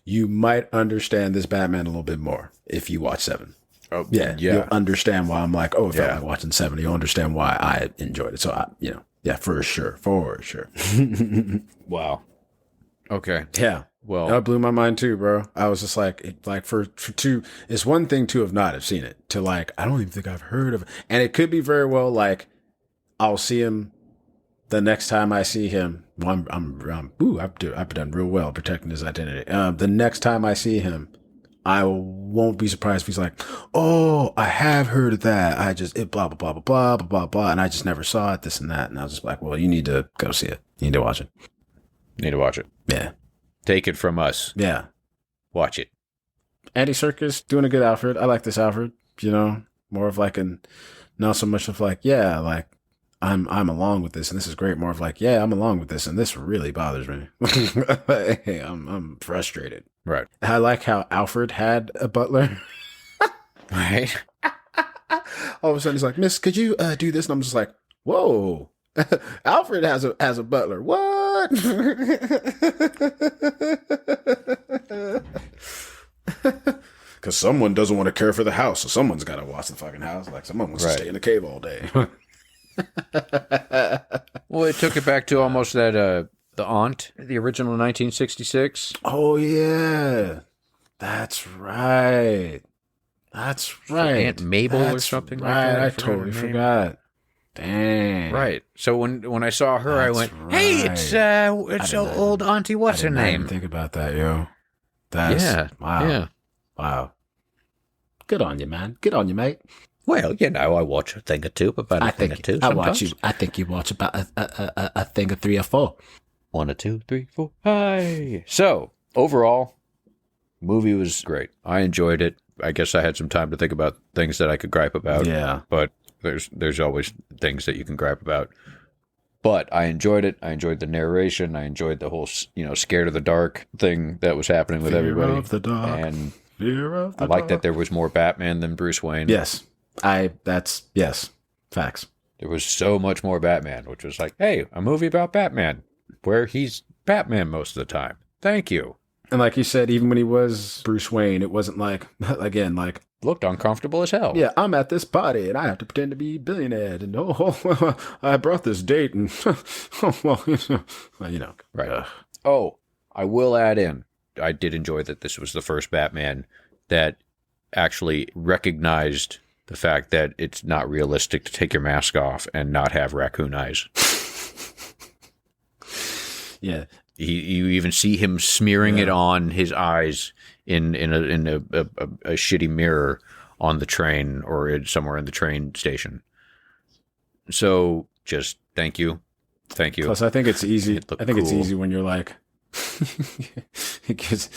you might understand this Batman a little bit more if you watch Seven. Oh, Yeah, you'll understand why I'm like, oh, it felt Yeah. like watching Seven. You'll understand why I enjoyed it. So, for sure. Wow. Okay. Yeah. Well, That blew my mind too, bro. I was just like, for two, it's one thing to have not have seen it, to like, I don't even think I've heard of it. And it could be very well like, I'll see him the next time I see him. Well, I've done real well protecting his identity. The next time I see him, I won't be surprised if he's like, oh, I have heard of that. Blah, blah, blah, blah, blah, blah, blah, blah. And I just never saw it, this and that. And I was just like, well, you need to go see it. You need to watch it. need to watch it. Yeah. Take it from us. Yeah. Watch it. Andy Serkis doing a good Alfred. I like this Alfred, more of like not so much of like, yeah, like I'm along with this and this is great. More of like, yeah, I'm along with this and this really bothers me. Hey, I'm frustrated. Right. I like how Alfred had a butler. Right. All of a sudden he's like, Miss, could you do this? And I'm just like, whoa. Alfred has a butler. What? Because someone doesn't want to care for the house, so someone's got to watch the fucking house. Like someone wants to stay in the cave all day. Well, it took it back to almost that the Aunt, the original 1966. Oh yeah, that's right. Aunt Mabel or something like that. I totally forgot. Dang. Right. So when I saw her, I That's went, "Hey, it's old Auntie. What's her I didn't name?" even think about that, yo. That's wow. Yeah. Wow. Good on you, man. Good on you, mate. Well, I watch a thing or two, about a thing or two. I think you watch about a thing of 3 or 4. 1 or 2, 3, 4. Hi. So overall, movie was great. I enjoyed it. I guess I had some time to think about things that I could gripe about. Yeah. But there's always things that you can gripe about. But I enjoyed it. I enjoyed the narration. I enjoyed the whole, scared of the dark thing that was happening with everybody. Fear of the dark. And Fear of the I like dark. that there was more Batman than Bruce Wayne. Yes. Yes. Facts. There was so much more Batman, which was like, hey, a movie about Batman, where he's Batman most of the time. Thank you. And like you said, even when he was Bruce Wayne, it wasn't like, again, like, Looked uncomfortable as hell. yeah, I'm at this party and I have to pretend to be a billionaire. And I brought this date and, Right. Ugh. Oh, I will add in, I did enjoy that this was the first Batman that actually recognized the fact that it's not realistic to take your mask off and not have raccoon eyes. Yeah. You even see him smearing it on his eyes in a shitty mirror on the train or somewhere in the train station. So just thank you. Plus, I think it's easy. It looked I think it's cool. easy when you're like, because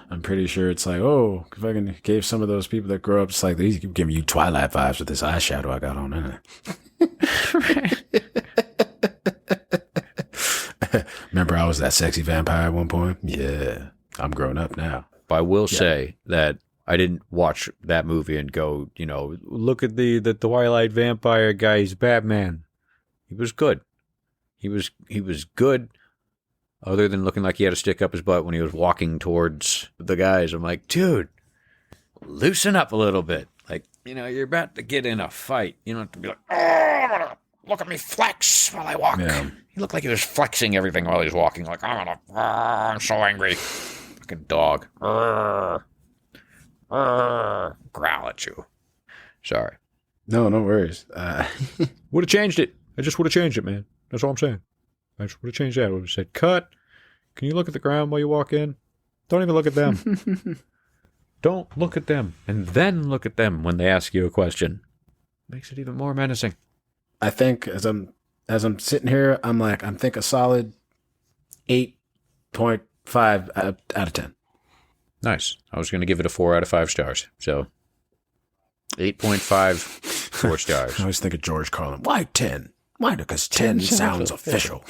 I'm pretty sure it's like, oh, if I can gave some of those people that grow up, it's like these giving you Twilight vibes with this eyeshadow I got on, isn't it? Remember, I was that sexy vampire at one point. Yeah, I'm grown up now. But I will say that I didn't watch that movie and go, look at the Twilight vampire guy, he's Batman. He was good. He was good, other than looking like he had to stick up his butt when he was walking towards the guys. I'm like, dude, loosen up a little bit. Like, you're about to get in a fight. You don't have to be like, oh, look at me flex while I walk. Yeah. He looked like he was flexing everything while he was walking. Like, I'm so angry. Fucking dog. Growl at you. Sorry. No worries. Would have changed it. I just would have changed it, man. That's all I'm saying. I just would have changed that. I would have said, cut. Can you look at the ground while you walk in? Don't even look at them. Don't look at them. And then look at them when they ask you a question. Makes it even more menacing. I think as I'm sitting here, I'm think a solid 8.5 out of 10. Nice. I was going to give it a 4 out of 5 stars. So 8.5, 4 stars. I always think of George Carlin. Why 10? Why? Because 10 sounds official.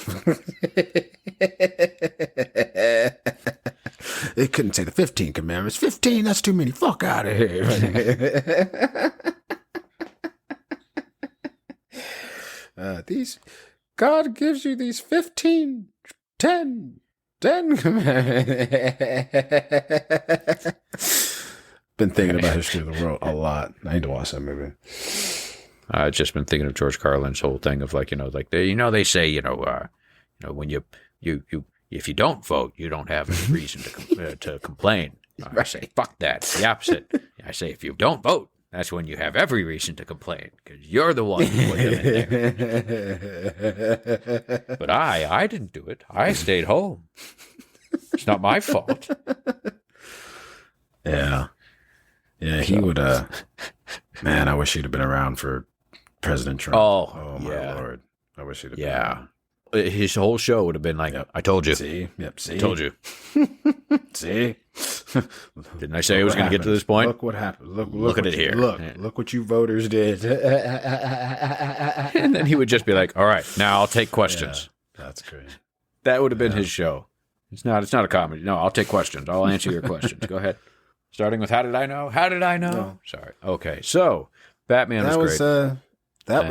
They couldn't say the 15 commandments. 15, that's too many. Fuck out of here. these God gives you these 15, 10 commandments. Been thinking about History of the World a lot. I need to watch that movie. I've just been thinking of George Carlin's whole thing of like, they say, when you if you don't vote, you don't have any reason to complain. I say, fuck that. It's the opposite. I say, if you don't vote, that's when you have every reason to complain because you're the one who put them in there. But I didn't do it. I stayed home. It's not my fault. Yeah. Yeah, he would, man, I wish he'd have been around for President Trump. Oh my yeah. Lord. I wish he'd have been Yeah. around. His whole show would have been like, Yep. I told you. See? Yep, see? I told you. See? Didn't I say it was going to get to this point? Look what happened. Look at it here. Look what you voters did. And then he would just be like, all right, now I'll take questions. Yeah, that's great. That would have been his show. It's not a comedy. No, I'll take questions. I'll answer your questions. Go ahead. Starting with how did I know? How did I know? No. Sorry. Okay. So Batman was great. That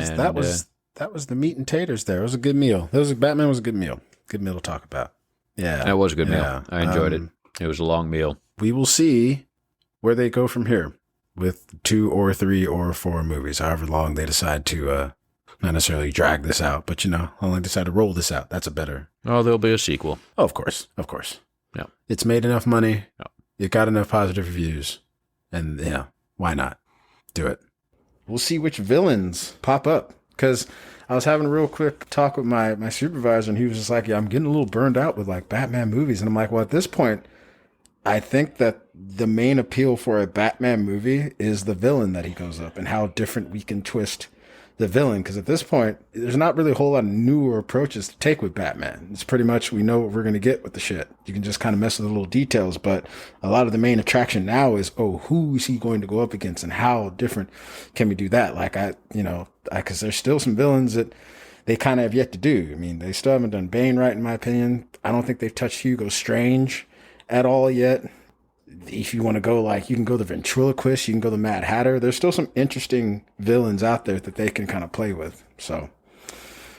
was the meat and taters there. It was a good meal. Batman was a good meal. Good meal to talk about. Yeah. That was a good Yeah. meal. I enjoyed it. It was a long meal. We will see where they go from here with 2 or 3 or 4 movies, however long they decide to not necessarily drag this out, but how long they decide to roll this out. That's a better. Oh, there'll be a sequel. Oh, of course. Yeah. It's made enough money. Yeah. It got enough positive reviews. And why not? Do it. We'll see which villains pop up. Because I was having a real quick talk with my supervisor, and he was just like, yeah, I'm getting a little burned out with like Batman movies. And I'm like, well, at this point, I think that the main appeal for a Batman movie is the villain that he goes up and how different we can twist the villain. Because at this point, there's not really a whole lot of newer approaches to take with Batman. It's pretty much we know what we're going to get with the shit. You can just kind of mess with the little details. But a lot of the main attraction now is, who is he going to go up against and how different can we do that? Like, because there's still some villains that they kind of have yet to do. I mean, they still haven't done Bane right, in my opinion. I don't think they've touched Hugo Strange at all yet. If you want to go you can go the ventriloquist, you can go the Mad Hatter. There's still some interesting villains out there that they can kind of play with. So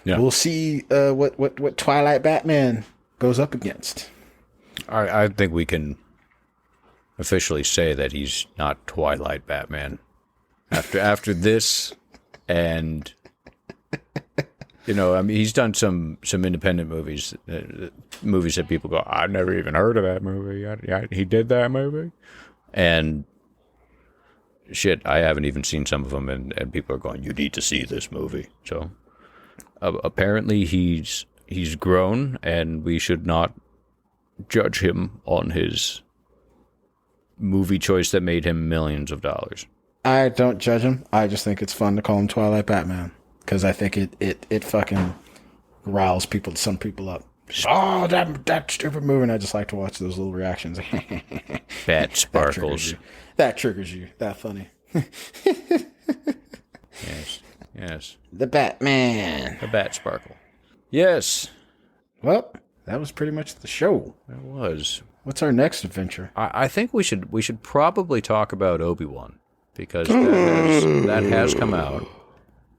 we'll see what Twilight Batman goes up against. I think we can officially say that he's not Twilight Batman. After this, and he's done some independent movies, movies that people go, I've never even heard of that movie. He did that movie, and shit, I haven't even seen some of them, and people are going, you need to see this movie. So apparently he's grown, and we should not judge him on his movie choice that made him millions of dollars. I don't judge him. I just think it's fun to call him Twilight Batman. Because I think it fucking riles some people up. Oh, that stupid movie. And I just like to watch those little reactions. Bat sparkles. That triggers you. That funny. Yes. The Batman. The bat sparkle. Yes. Well, that was pretty much the show. It was. What's our next adventure? I think we should probably talk about Obi-Wan, because that has come out.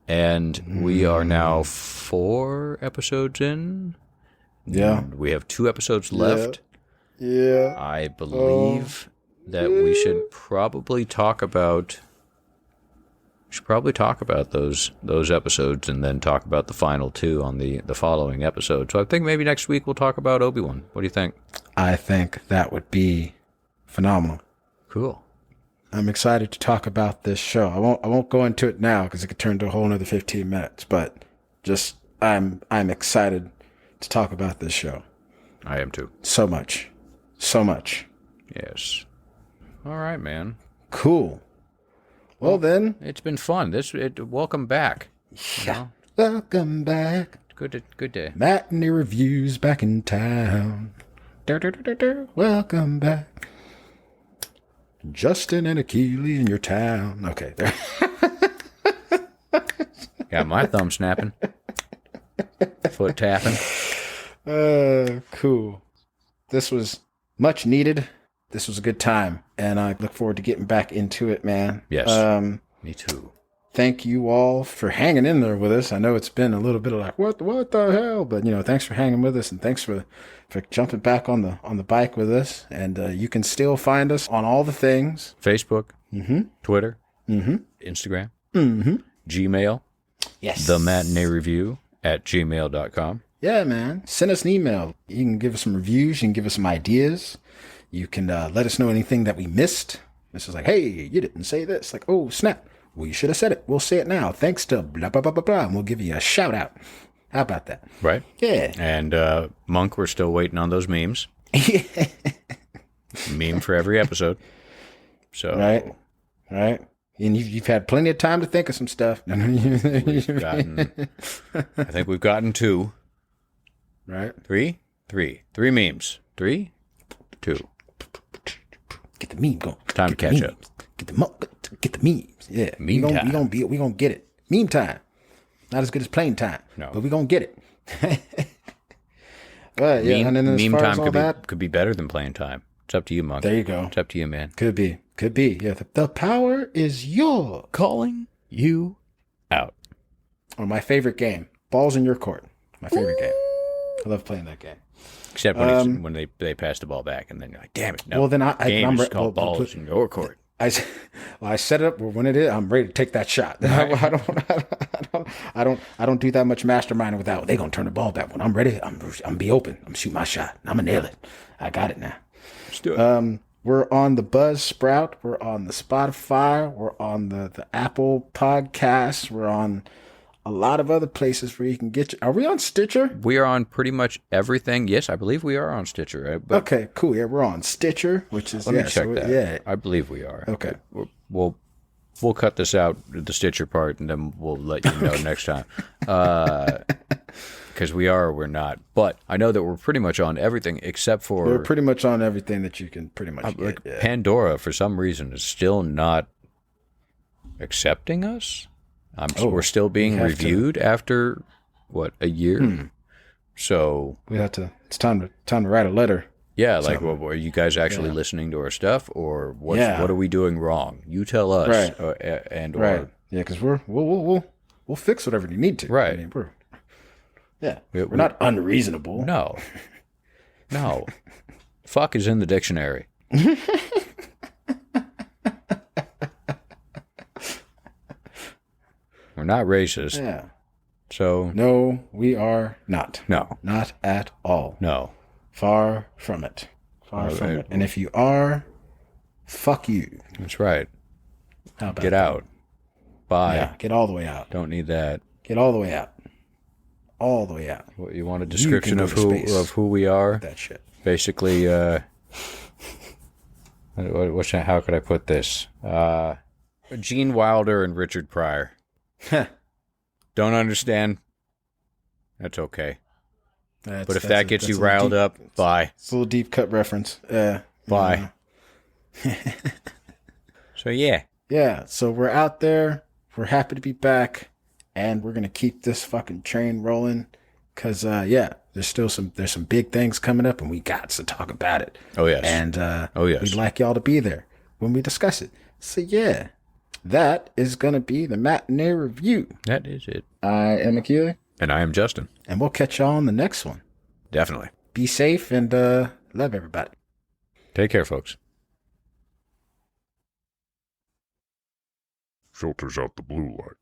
And we are now 4 episodes in. Yeah. And we have 2 episodes left. Yeah. I believe that we should probably talk about those episodes and then talk about the final 2 on the following episode. So I think maybe next week we'll talk about Obi-Wan. What do you think? I think that would be phenomenal. Cool. I'm excited to talk about this show. I won't go into it now because it could turn into a whole another 15 minutes, but just I'm excited to talk about this show. I am too. So much. Yes. All right, man. Cool. Well then, It's been fun. Welcome back. yeah. Welcome back. Good day. Matinee Reviews back in town. Welcome back. Justin and Akili in your town. Okay, there. Got my thumb snapping. Foot tapping. Cool. This was much needed. This was a good time, and I look forward to getting back into it, man. Yes. Me too. thank you all for hanging in there with us. I know it's been a little bit of like, what the hell? But, thanks for hanging with us, and thanks for jumping back on the bike with us. And you can still find us on all the things. Facebook, Mm-hmm. Twitter, Mm-hmm. Instagram, Mm-hmm. Gmail, Yes. the matinee review at gmail.com. Yeah, man. Send us an email. You can give us some reviews. You can give us some ideas. You can let us know anything that we missed. This is like, hey, you didn't say this. Like, oh, snap. Well, you should have said it. We'll say it now. Thanks to blah, blah, blah, blah, blah. And we'll give you a shout out. How about that? Right? Yeah. And Monk, we're still waiting on those memes. Meme for every episode. So Right. And you've had plenty of time to think of some stuff. I think we've gotten 2. Right. 3 memes. 3, 2. Get the meme going. Time to Get the catch memes. Get the memes. Yeah. Meme time. We gonna get it. Meme time. Not as good as playing time. No. But we gonna get it. But yeah, Meme, and then as meme far time as all that, could be better than playing time. It's up to you, Monk. there you go. It's up to you, man. Could be. Yeah, the power is yours. Calling you out. Or my favorite game, Balls in Your Court. My favorite game. I love playing that game. Except when they pass the ball back, and then you're like, damn it, no. Well, then game I'm is called balls in your court. I set it up when it is. I'm ready to take that shot. I don't do that much masterminding without. They're gonna turn the ball back. When I'm ready, I'm be open. I'm shoot my shot. I'm gonna nail it. I got it now. Let's do it. We're on the Buzzsprout. We're on the Spotify. We're on the Apple Podcasts. We're on a lot of other places where you can get. Are we on Stitcher? We are on pretty much everything. Yes, I believe we are on Stitcher. Right? But Okay, cool. Yeah, we're on Stitcher, which is let me check that. Yeah. I believe we are. Okay. We'll cut this out, the Stitcher part, and then we'll let you know next time. Because we are or we're not. But I know that we're pretty much on everything except for We're pretty much on everything that you can pretty much get. Yeah. Pandora, for some reason, is still not accepting us. We're still being reviewed after, what, a year? So We have to. It's time to write a letter. yeah, like, well, are you guys actually listening to our stuff, or what are we doing wrong? You tell us, Right. or Yeah, because we'll fix whatever you need to. Right. I mean, we're not unreasonable. no, fuck is in the dictionary. We're not racist, Yeah. so No, we are not. no. Not at all. Far from it. Far from right. it. And if you are, fuck you. That's right. How about Get that? out. Bye. Yeah, get all the way out. Don't need that. Get all the way out. All the way out. What, you want a description go of to space. who we are? That shit. Basically, how could I put this? Gene Wilder and Richard Pryor. Don't understand? That's okay. But if that gets you riled up, bye. It's a little deep cut reference. Bye. So yeah. Yeah, so we're out there. We're happy to be back. And we're going to keep this fucking train rolling. Because, there's some big things coming up and we got to talk about it. Oh yes. And yes. we'd like y'all to be there when we discuss it. So yeah, that is going to be the matinee review. That is it. I am Akili. And I am Justin. And we'll catch y'all on the next one. Definitely. Be safe and love everybody. Take care, folks. Filters out the blue light.